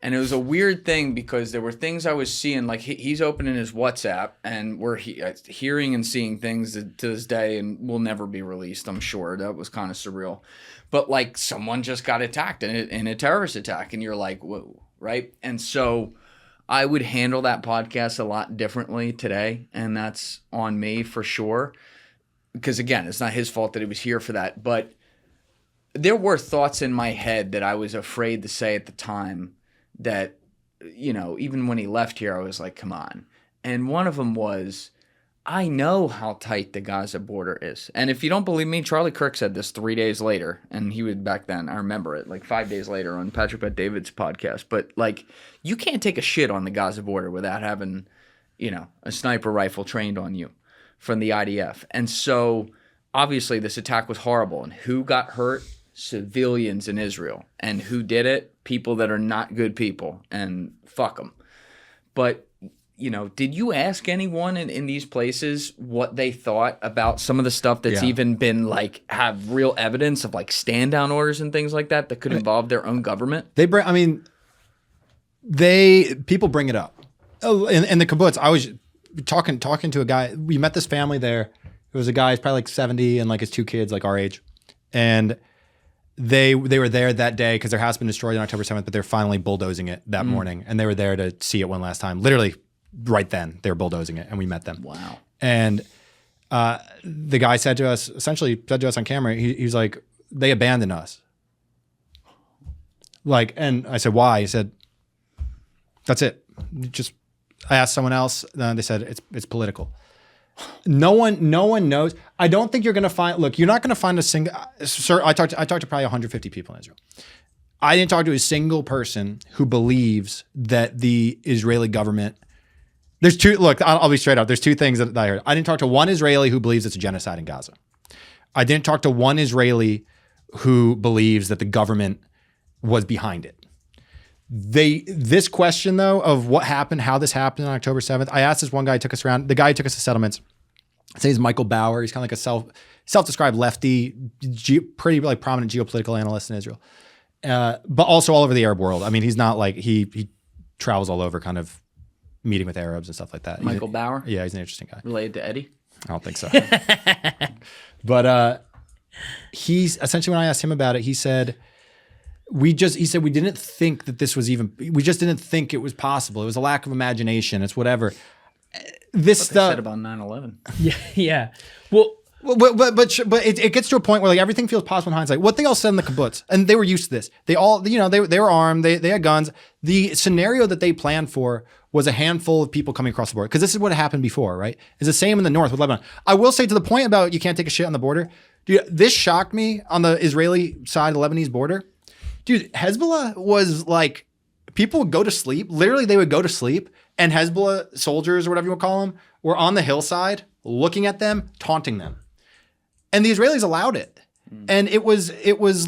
And it was a weird thing because there were things I was seeing, like he's opening his WhatsApp, and we're hearing and seeing things that, to this day and will never be released, I'm sure. That was kind of surreal. But like someone just got attacked in a terrorist attack, and you're like, whoa, right? And so I would handle that podcast a lot differently today, and that's on me for sure. Because again, it's not his fault that he was here for that. But there were thoughts in my head that I was afraid to say at the time that, even when he left here, I was like, come on. And one of them was, I know how tight the Gaza border is. And if you don't believe me, Charlie Kirk said this 3 days later. And he would back then, I remember it, like 5 days later on Patrick Bet David's podcast. But like, you can't take a shit on the Gaza border without having, a sniper rifle trained on you from the IDF. And so obviously this attack was horrible. And who got hurt? Civilians in Israel. And who did it? People that are not good people. And fuck them. But did you ask anyone in these places what they thought about some of the stuff that's even been like have real evidence of like stand down orders and things like that could involve their own government? People bring it up. Oh, in the kibbutz, I was talking to a guy. We met this family there. It was a guy, he's probably like 70 and like his 2 kids, like our age. And they were there that day because their house had been destroyed on October 7th, but they're finally bulldozing it that morning. And they were there to see it one last time. Literally, right then they were bulldozing it and we met them. Wow. And the guy said to us on camera, he was like, they abandoned us. Like, and I said, why? He said, that's it. I asked someone else, they said it's political. No one knows. I don't think you're going to find, look, you're not going to find a single, sir, I talked to probably 150 people in Israel. I didn't talk to a single person who believes that the Israeli government, there's two, look, I'll be straight up. There's 2 things that I heard. I didn't talk to one Israeli who believes it's a genocide in Gaza. I didn't talk to one Israeli who believes that the government was behind it. This question though, of what happened, how this happened on October 7th, I asked this one guy who took us around, the guy who took us to settlements. I'd say he's Michael Bauer. He's kind of like a self-described lefty, pretty like prominent geopolitical analyst in Israel. But also all over the Arab world. I mean, he's not like, he travels all over kind of meeting with Arabs and stuff like that. Michael Bauer? Yeah, he's an interesting guy. Related to Eddie? I don't think so. But he's essentially, when I asked him about it, he said we didn't think that this was even, we just didn't think it was possible. It was a lack of imagination. It's whatever. This stuff. They said about 9/11. Yeah. Well, but it gets to a point where like everything feels possible in hindsight. What they all said in the kibbutz, and they were used to this. They all, they were armed. They had guns. The scenario that they planned for was a handful of people coming across the border, because this is what happened before, right? It's the same in the north with Lebanon. I will say, to the point about you can't take a shit on the border, dude, this shocked me on the Israeli side of the Lebanese border. Dude, Hezbollah was like, people would go to sleep. Literally, they would go to sleep, and Hezbollah soldiers, or whatever you want to call them, were on the hillside looking at them, taunting them. And the Israelis allowed it. And it was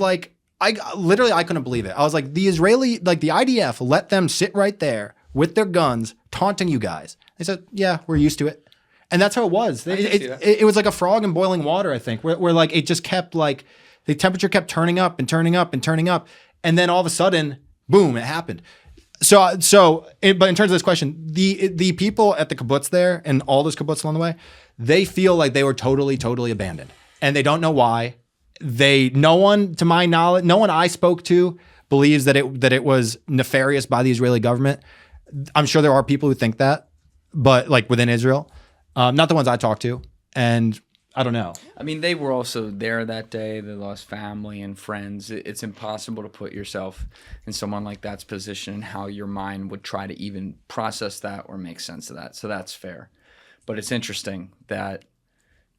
like, I couldn't believe it. I was like, the IDF let them sit right there with their guns, taunting you guys. They said, yeah, we're used to it. And that's how it was. It was like a frog in boiling water, I think, where like it just kept like, the temperature kept turning up and turning up and turning up. And then all of a sudden, boom, it happened. But in terms of this question, the people at the kibbutz there and all those kibbutz along the way, they feel like they were totally, totally abandoned. And they don't know why. No one, to my knowledge, no one I spoke to believes that it was nefarious by the Israeli government. I'm sure there are people who think that, but like within Israel, not the ones I talked to. And I don't know. I mean, they were also there that day. They lost family and friends. It's impossible to put yourself in someone like that's position and how your mind would try to even process that or make sense of that. So that's fair. But it's interesting that,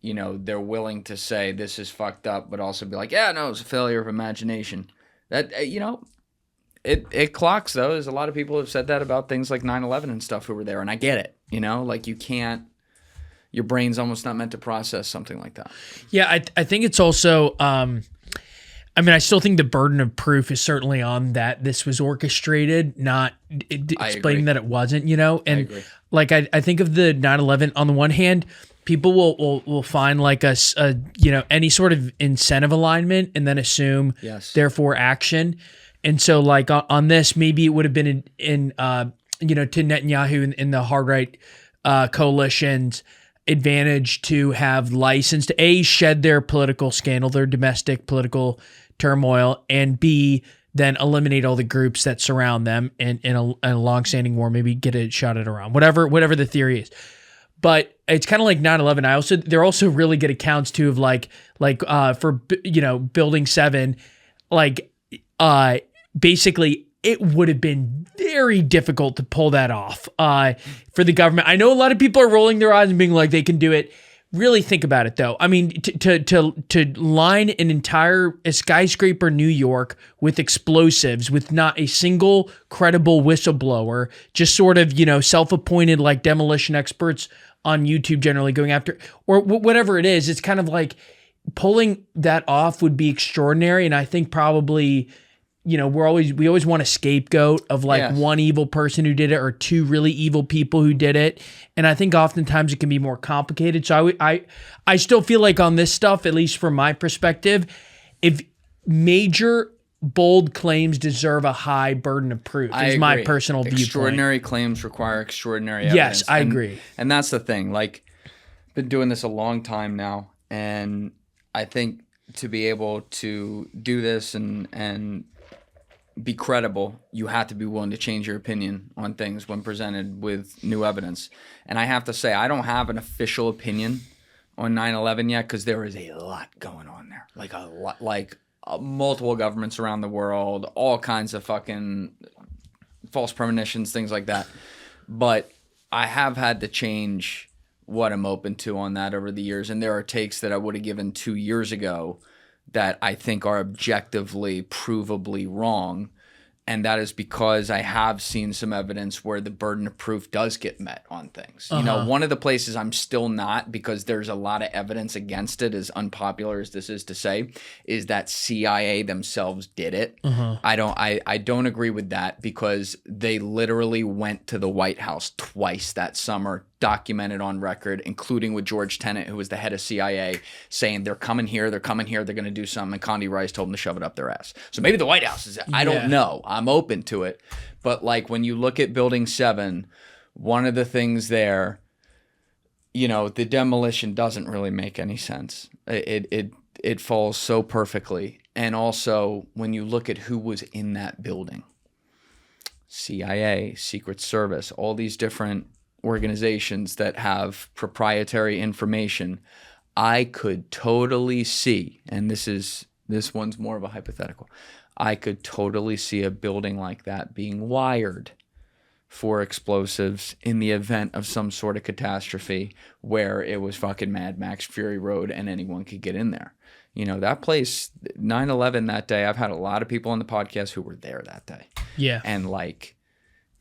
they're willing to say this is fucked up, but also be like, yeah, no, it's a failure of imagination. That, it clocks, though. There's a lot of people who have said that about things like 9/11 and stuff who were there. And I get it, like you can't, your brain's almost not meant to process something like that. Yeah, I think it's also, I still think the burden of proof is certainly on that this was orchestrated, not explaining that it wasn't, And I agree. Like, I think of the 9/11, on the one hand, people will find like a any sort of incentive alignment and then assume therefore action. And so like on this, maybe it would have been in to Netanyahu in the hard right coalition's advantage to have license to shed their political scandal, their domestic political turmoil, and B, then eliminate all the groups that surround them in a longstanding war, maybe get it shot at Iran, whatever the theory is. But it's kind of like 9/11. They're also really good accounts too of like for Building 7, like basically it would have been very difficult to pull that off for the government. I know a lot of people are rolling their eyes and being like, they can do it. Really think about it, though. I mean, to line a skyscraper New York with explosives, with not a single credible whistleblower, just sort of, self-appointed like demolition experts on YouTube generally going after, or whatever it is, it's kind of like pulling that off would be extraordinary. And I think probably, we always want a scapegoat of like one evil person who did it or two really evil people who did it. And I think oftentimes it can be more complicated. So I still feel like on this stuff, at least from my perspective, if major bold claims deserve a high burden of proof, is my personal viewpoint. Extraordinary claims require extraordinary evidence. Yes, I agree. And that's the thing. Like, been doing this a long time now, and I think to be able to do this and be credible, you have to be willing to change your opinion on things when presented with new evidence. And I have to say, I don't have an official opinion on 9/11 yet, because there is a lot going on there. Like a lot, multiple governments around the world, all kinds of fucking false premonitions, things like that. But I have had to change what I'm open to on that over the years. And there are takes that I would have given 2 years ago that I think are objectively, provably wrong. And that is because I have seen some evidence where the burden of proof does get met on things. One of the places I'm still not, because there's a lot of evidence against it, as unpopular as this is to say, is that CIA themselves did it. I don't agree with that, because they literally went to the White House twice that summer, documented on record, including with George Tenet, who was the head of CIA, saying they're coming here, they're going to do something, and Condi Rice told them to shove it up their ass. So maybe the White House is it. I don't know. I'm open to it. But like when you look at Building 7, one of the things there, the demolition doesn't really make any sense. It falls so perfectly. And also when you look at who was in that building, CIA, Secret Service, all these different organizations that have proprietary information, I could totally see, and this one's more of a hypothetical, I could totally see a building like that being wired for explosives in the event of some sort of catastrophe where it was fucking Mad Max Fury Road and anyone could get in there. That place, 9/11 that day, I've had a lot of people on the podcast who were there that day. Yeah. And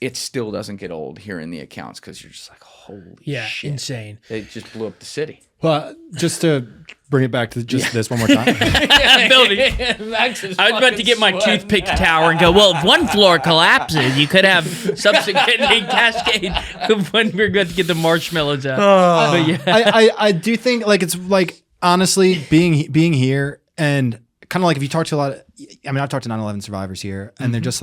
it still doesn't get old hearing the accounts, because you're just like, holy shit. Insane. They just blew up the city. Well, just to bring it back to this one more time. I was about to get my toothpick tower and go, well, if one floor collapses, you could have subsequently cascade when we're going to get the marshmallows out. But yeah. I do think it's honestly being here, and kind of if you talk to I've talked to 9/11 survivors here, and they're just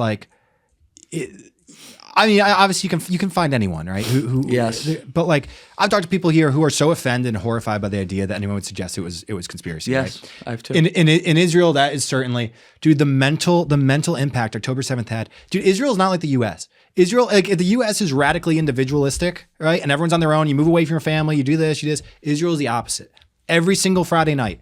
obviously you can find anyone, right? Who yes. But I've talked to people here who are so offended and horrified by the idea that anyone would suggest it was conspiracy. Yes, right? I have too. In Israel, that is certainly, dude, the mental impact October 7th had. Dude, Israel is not like the U.S. Israel, the U.S. is radically individualistic, right? And everyone's on their own. You move away from your family. You do this. You do this. Israel is the opposite. Every single Friday night,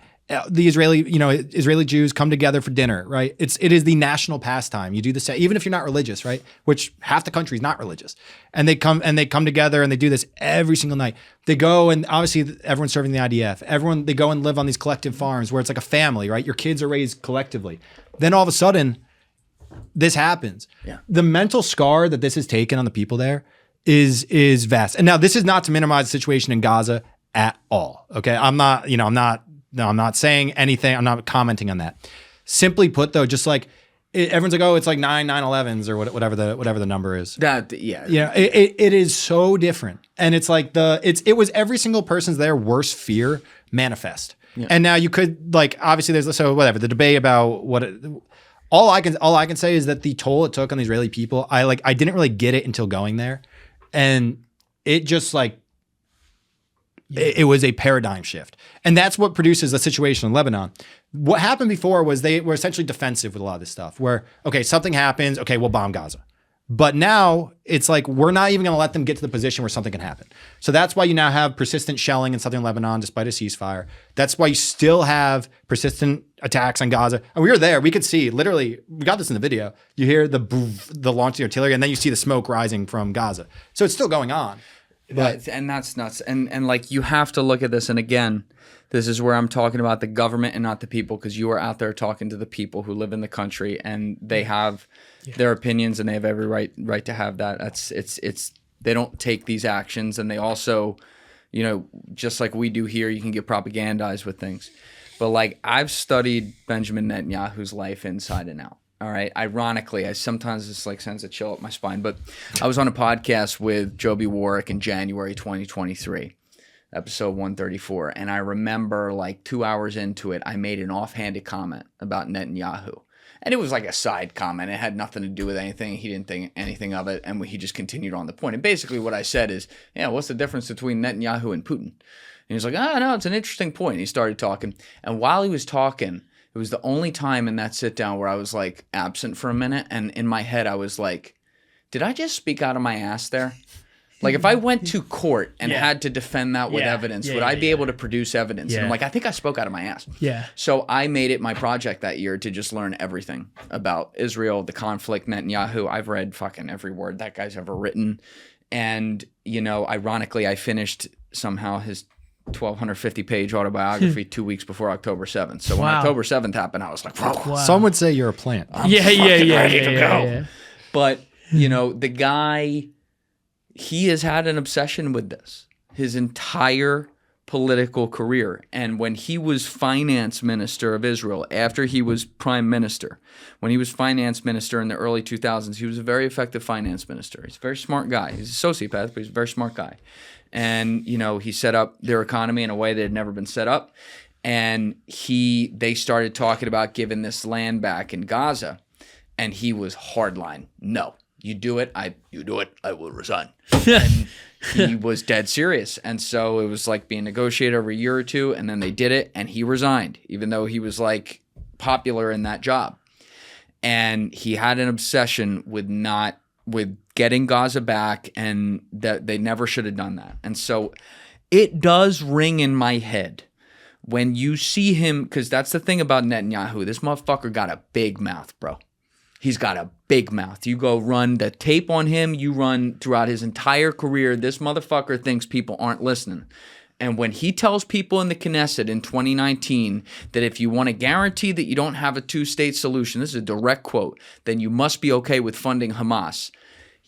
the Israeli Jews come together for dinner, right? It is the national pastime. You do the same, even if you're not religious, right? Which half the country is not religious, and they come together and they do this every single night. They go, and obviously everyone's serving the IDF. They go and live on these collective farms where it's like a family, right? Your kids are raised collectively. Then all of a sudden, this happens. Yeah. The mental scar that this has taken on the people there is vast. And now this is not to minimize the situation in Gaza at all. Okay, I'm not saying anything. I'm not commenting on that. Simply put, though, just everyone's like, oh, it's like 9/11s or whatever the number is. It is so different, and it's it was every single person's their worst fear manifest. Yeah. And now you could obviously there's the debate about all I can say is that the toll it took on the Israeli people, I didn't really get it until going there, and it just it was a paradigm shift. And that's what produces the situation in Lebanon. What happened before was they were essentially defensive with a lot of this stuff where, okay, something happens, okay, we'll bomb Gaza. But now it's like we're not even going to let them get to the position where something can happen. So that's why you now have persistent shelling in southern Lebanon despite a ceasefire. That's why you still have persistent attacks on Gaza. And we were there. We could see literally, we got this in the video. You hear the launch of the artillery, and then you see the smoke rising from Gaza. So it's still going on. And that's nuts. And like you have to look at this. And again, this is where I'm talking about the government and not the people, because you are out there talking to the people who live in the country, and they have their opinions, and they have every right to have that. It's they don't take these actions, and they also, you know, just like we do here, you can get propagandized with things. But like I've studied Benjamin Netanyahu's life inside and out. All right. Ironically, I sometimes this like sends a chill up my spine, but I was on a podcast with Joby Warwick in January 2023. Episode 134. And I remember like 2 hours into it, I made an offhanded comment about Netanyahu. And it was like a side comment. It had nothing to do with anything. He didn't think anything of it. And he just continued on the point. And basically what I said is, yeah, what's the difference between Netanyahu and Putin? And he was like, no, it's an interesting point. And he started talking. And while he was talking, it was the only time in that sit down where I was like absent for a minute. And in my head, I was like, did I just speak out of my ass there? Like if I went to court and had to defend that with evidence, would I be able to produce evidence? And I'm like, I think I spoke out of my ass. Yeah. So I made it my project that year to just learn everything about Israel, the conflict, Netanyahu. I've read fucking every word that guy's ever written. And, you know, ironically, I finished somehow his 1,250-page autobiography 2 weeks before October 7th. So when October 7th happened, I was like, whoa. Some would say you're a plant. Yeah. But, you know, the guy, he has had an obsession with this his entire political career. And when he was finance minister of Israel, after he was prime minister, when he was finance minister in the early 2000s, he was a very effective finance minister. He's a very smart guy. He's a sociopath, but he's a very smart guy. And, you know, he set up their economy in a way that had never been set up. And they started talking about giving this land back in Gaza. And he was hardline. No, you do it, I will resign. And he was dead serious. And so it was like being negotiated over a year or two. And then they did it. And he resigned, even though he was like popular in that job. And he had an obsession with getting Gaza back, and that they never should have done that. And so it does ring in my head when you see him, because that's the thing about Netanyahu. This motherfucker got a big mouth, bro. He's got a big mouth. You go run the tape on him, you run throughout his entire career. This motherfucker thinks people aren't listening. And when he tells people in the Knesset in 2019 that if you want to guarantee that you don't have a two-state solution, this is a direct quote, then you must be okay with funding Hamas.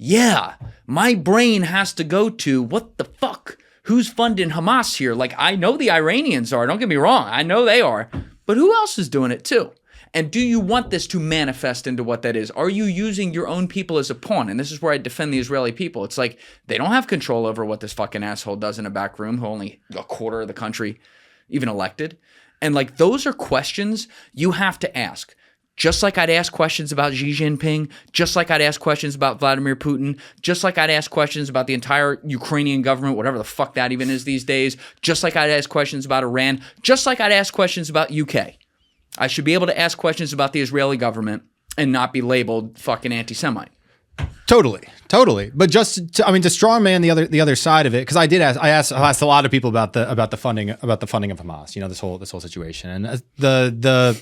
Yeah, my brain has to go to, what the fuck? Who's funding Hamas here? Like, I know the Iranians are, don't get me wrong, I know they are, but who else is doing it too? And do you want this to manifest into what that is? Are you using your own people as a pawn? And this is where I defend the Israeli people. It's like they don't have control over what this fucking asshole does in a back room, who only a quarter of the country even elected. And like those are questions you have to ask. Just like I'd ask questions about Xi Jinping, just like I'd ask questions about Vladimir Putin, just like I'd ask questions about the entire Ukrainian government, whatever the fuck that even is these days, just like I'd ask questions about Iran, just like I'd ask questions about UK. I should be able to ask questions about the Israeli government and not be labeled fucking anti-Semite. Totally. But to strongman the other side of it, because I asked a lot of people about the funding of Hamas. You know, this whole situation, and the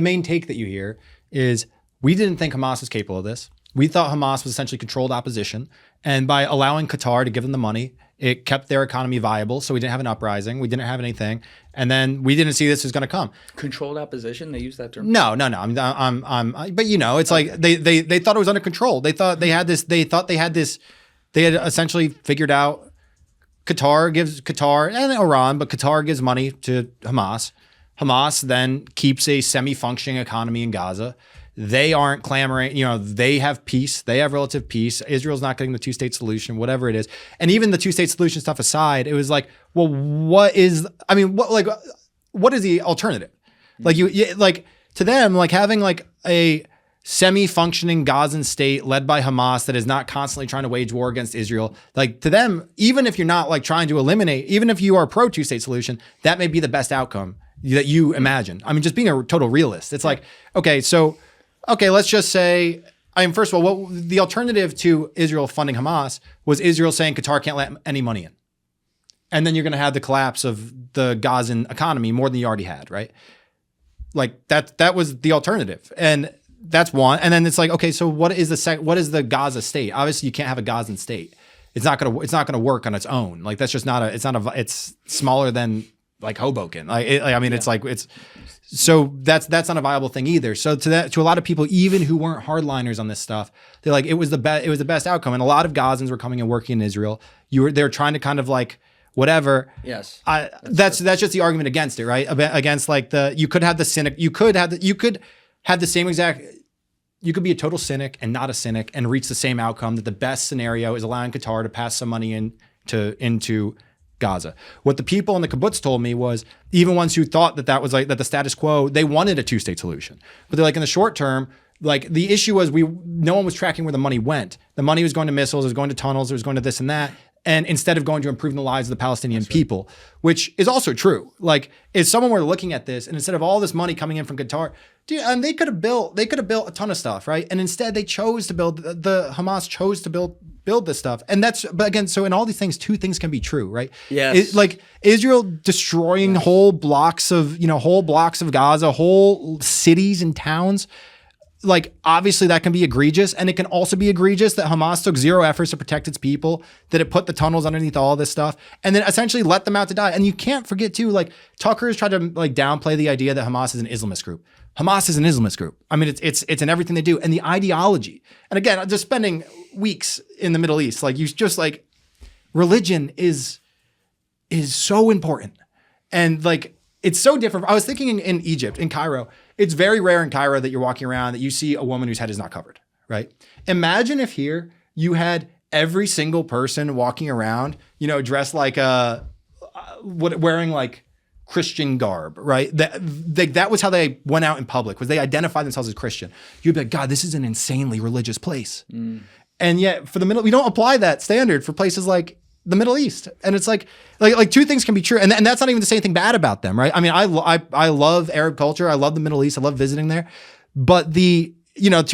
main take that you hear is we didn't think Hamas was capable of this. We thought Hamas was essentially controlled opposition, and by allowing Qatar to give them the money, it kept their economy viable. So we didn't have an uprising, we didn't have anything, and then we didn't see this was going to come. Controlled opposition? They use that term? No. But you know, it's like they thought it was under control. They thought they had this. They had essentially figured out. Qatar and Iran, but Qatar gives money to Hamas. Hamas then keeps a semi-functioning economy in Gaza. They aren't clamoring, you know, they have peace. They have relative peace. Israel's not getting the two-state solution, whatever it is. And even the two-state solution stuff aside, it was like, well, what is the alternative? Like to them, like having like a semi-functioning Gazan state led by Hamas that is not constantly trying to wage war against Israel, like to them, even if you're not like trying to eliminate, even if you are pro two-state solution, that may be the best outcome that you imagine. I mean, just being a total realist. It's like, okay, so okay, let's just say, I mean, first of all, what the alternative to Israel funding Hamas was Israel saying Qatar can't let any money in. And then you're going to have the collapse of the Gazan economy more than you already had, right? Like that was the alternative. And that's one. And then it's like, okay, so what is the Gaza state? Obviously you can't have a Gazan state. It's not going to work on its own. Like that's just it's smaller than like Hoboken. So that's not a viable thing either. So to a lot of people, even who weren't hardliners on this stuff, they're like, it was the best outcome. And a lot of Gazans were coming and working in Israel. They're trying to kind of like, whatever. Yes. That's just the argument against it, right? Against like you could have the cynic, you could have the same exact, you could be a total cynic and not a cynic and reach the same outcome that the best scenario is allowing Qatar to pass some money into Gaza. What the people in the kibbutz told me was even ones who thought that was like that the status quo, they wanted a two-state solution. But they're like in the short term, like the issue was no one was tracking where the money went. The money was going to missiles, it was going to tunnels, it was going to this and that. And instead of going to improving the lives of the Palestinian people, which is also true. Like if someone were looking at this and instead of all this money coming in from Qatar, dude, and they could have built a ton of stuff, right? And instead they chose to build, the Hamas chose to build this stuff. And but again, so in all these things, two things can be true, right? Yes. Like Israel destroying whole blocks of Gaza, whole cities and towns. Like obviously that can be egregious, and it can also be egregious that Hamas took zero efforts to protect its people, that it put the tunnels underneath all this stuff, and then essentially let them out to die. And you can't forget too, like Tucker has tried to like downplay the idea that Hamas is an Islamist group. Hamas is an Islamist group. I mean, it's in everything they do, and the ideology. And again, just spending weeks in the Middle East, like you just like religion is so important, and like it's so different. I was thinking in Egypt, in Cairo. It's very rare in Cairo that you're walking around that you see a woman whose head is not covered, right? Imagine if here you had every single person walking around, dressed like wearing like Christian garb, right? That was how they went out in public, was they identified themselves as Christian. You'd be like, God, this is an insanely religious place. And yet for we don't apply that standard for places like the Middle East. And it's like two things can be true. And that's not even to say anything bad about them, right? I mean, I love Arab culture. I love the Middle East. I love visiting there. But two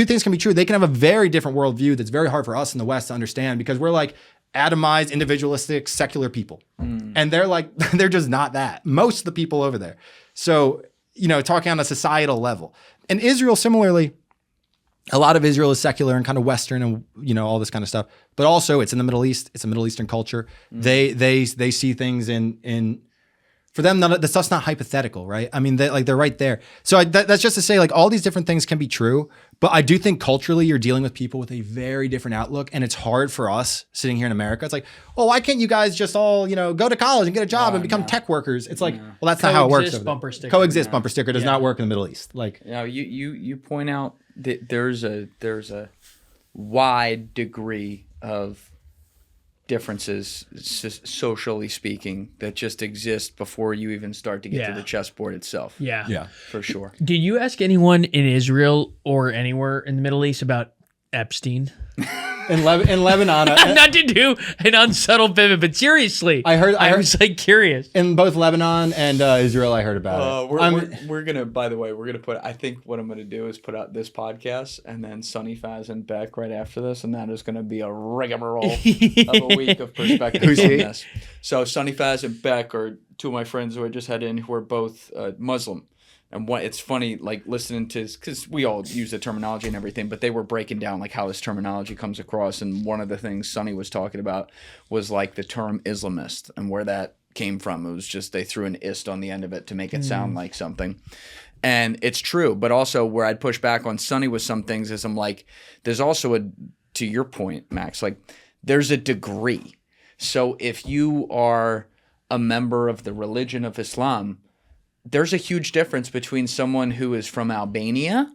things can be true. They can have a very different worldview that's very hard for us in the West to understand because we're like atomized, individualistic, secular people. And they're just not that. Most of the people over there. So, talking on a societal level. And Israel, similarly, a lot of Israel is secular and kind of Western and, all this kind of stuff. But also it's in the Middle East. It's a Middle Eastern culture. They see things in for them, the stuff's not hypothetical, right? I mean, they're right there. So that's just to say like all these different things can be true. But I do think culturally you're dealing with people with a very different outlook. And it's hard for us sitting here in America. It's like, oh, why can't you guys just all, go to college and get a job and become tech workers? It's like, well, that's not how it works. Bumper sticker. Coexist bumper sticker does not work in the Middle East. Like, you point out that there's a wide degree of differences socially speaking that just exist before you even start to get to the chessboard itself. Yeah, for sure. Did you ask anyone in Israel or anywhere in the Middle East about Epstein? in Lebanon, not to do an unsubtle pivot, but seriously, I was like curious. In both Lebanon and Israel, I heard about it. We're gonna. By the way, we're gonna put. I think what I'm gonna do is put out this podcast and then Sonny Faz and Beck right after this, and that is gonna be a rigmarole of a week of perspective on this. So Sonny Faz and Beck are two of my friends who I just had in who are both Muslim. And it's funny, like listening to, because we all use the terminology and everything, but they were breaking down like how this terminology comes across. And one of the things Sonny was talking about was like the term Islamist and where that came from. It was just they threw an ist on the end of it to make it sound like something. And it's true. But also where I'd push back on Sonny with some things is I'm like, there's also to your point, Max, like there's a degree. So if you are a member of the religion of Islam, there's a huge difference between someone who is from Albania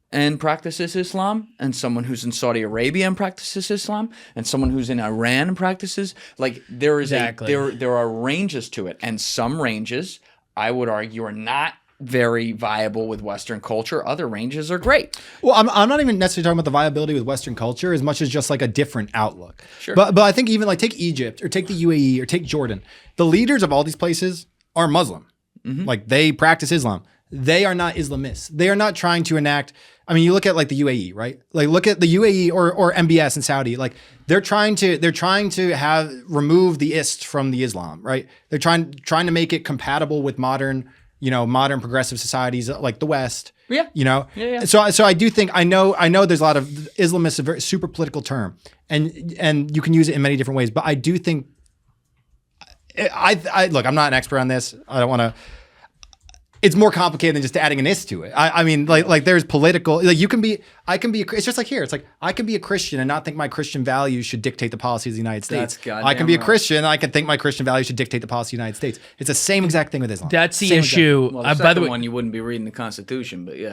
and practices Islam and someone who's in Saudi Arabia and practices Islam and someone who's in Iran and practices. Like there is there are ranges to it, and some ranges I would argue are not very viable with Western culture. Other ranges are great. Well, I'm not even necessarily talking about the viability with Western culture as much as just like a different outlook. Sure. But I think even like take Egypt or take the UAE or take Jordan. The leaders of all these places are Muslim. Like they practice Islam. They are not Islamists. They are not trying to enact I mean, you look at like the UAE, right? Like look at the UAE or MBS in Saudi. Like they're trying to have remove the ist from the Islam, right? They're trying to make it compatible with modern progressive societies like the West. Yeah. Yeah. So I do think I know there's a lot of Islamists, a very super political term, and you can use it in many different ways. But I do think I look. I'm not an expert on this. I don't want to. It's more complicated than just adding an ist to it. I mean, like there's political, like it's just like here. It's like, I can be a Christian and not think my Christian values should dictate the policy of the United States. I can be a Christian and I can think my Christian values should dictate the policy of the United States. It's the same exact thing with Islam. That's the Same issue. Well, the by the way, one, you wouldn't be reading the Constitution, but yeah.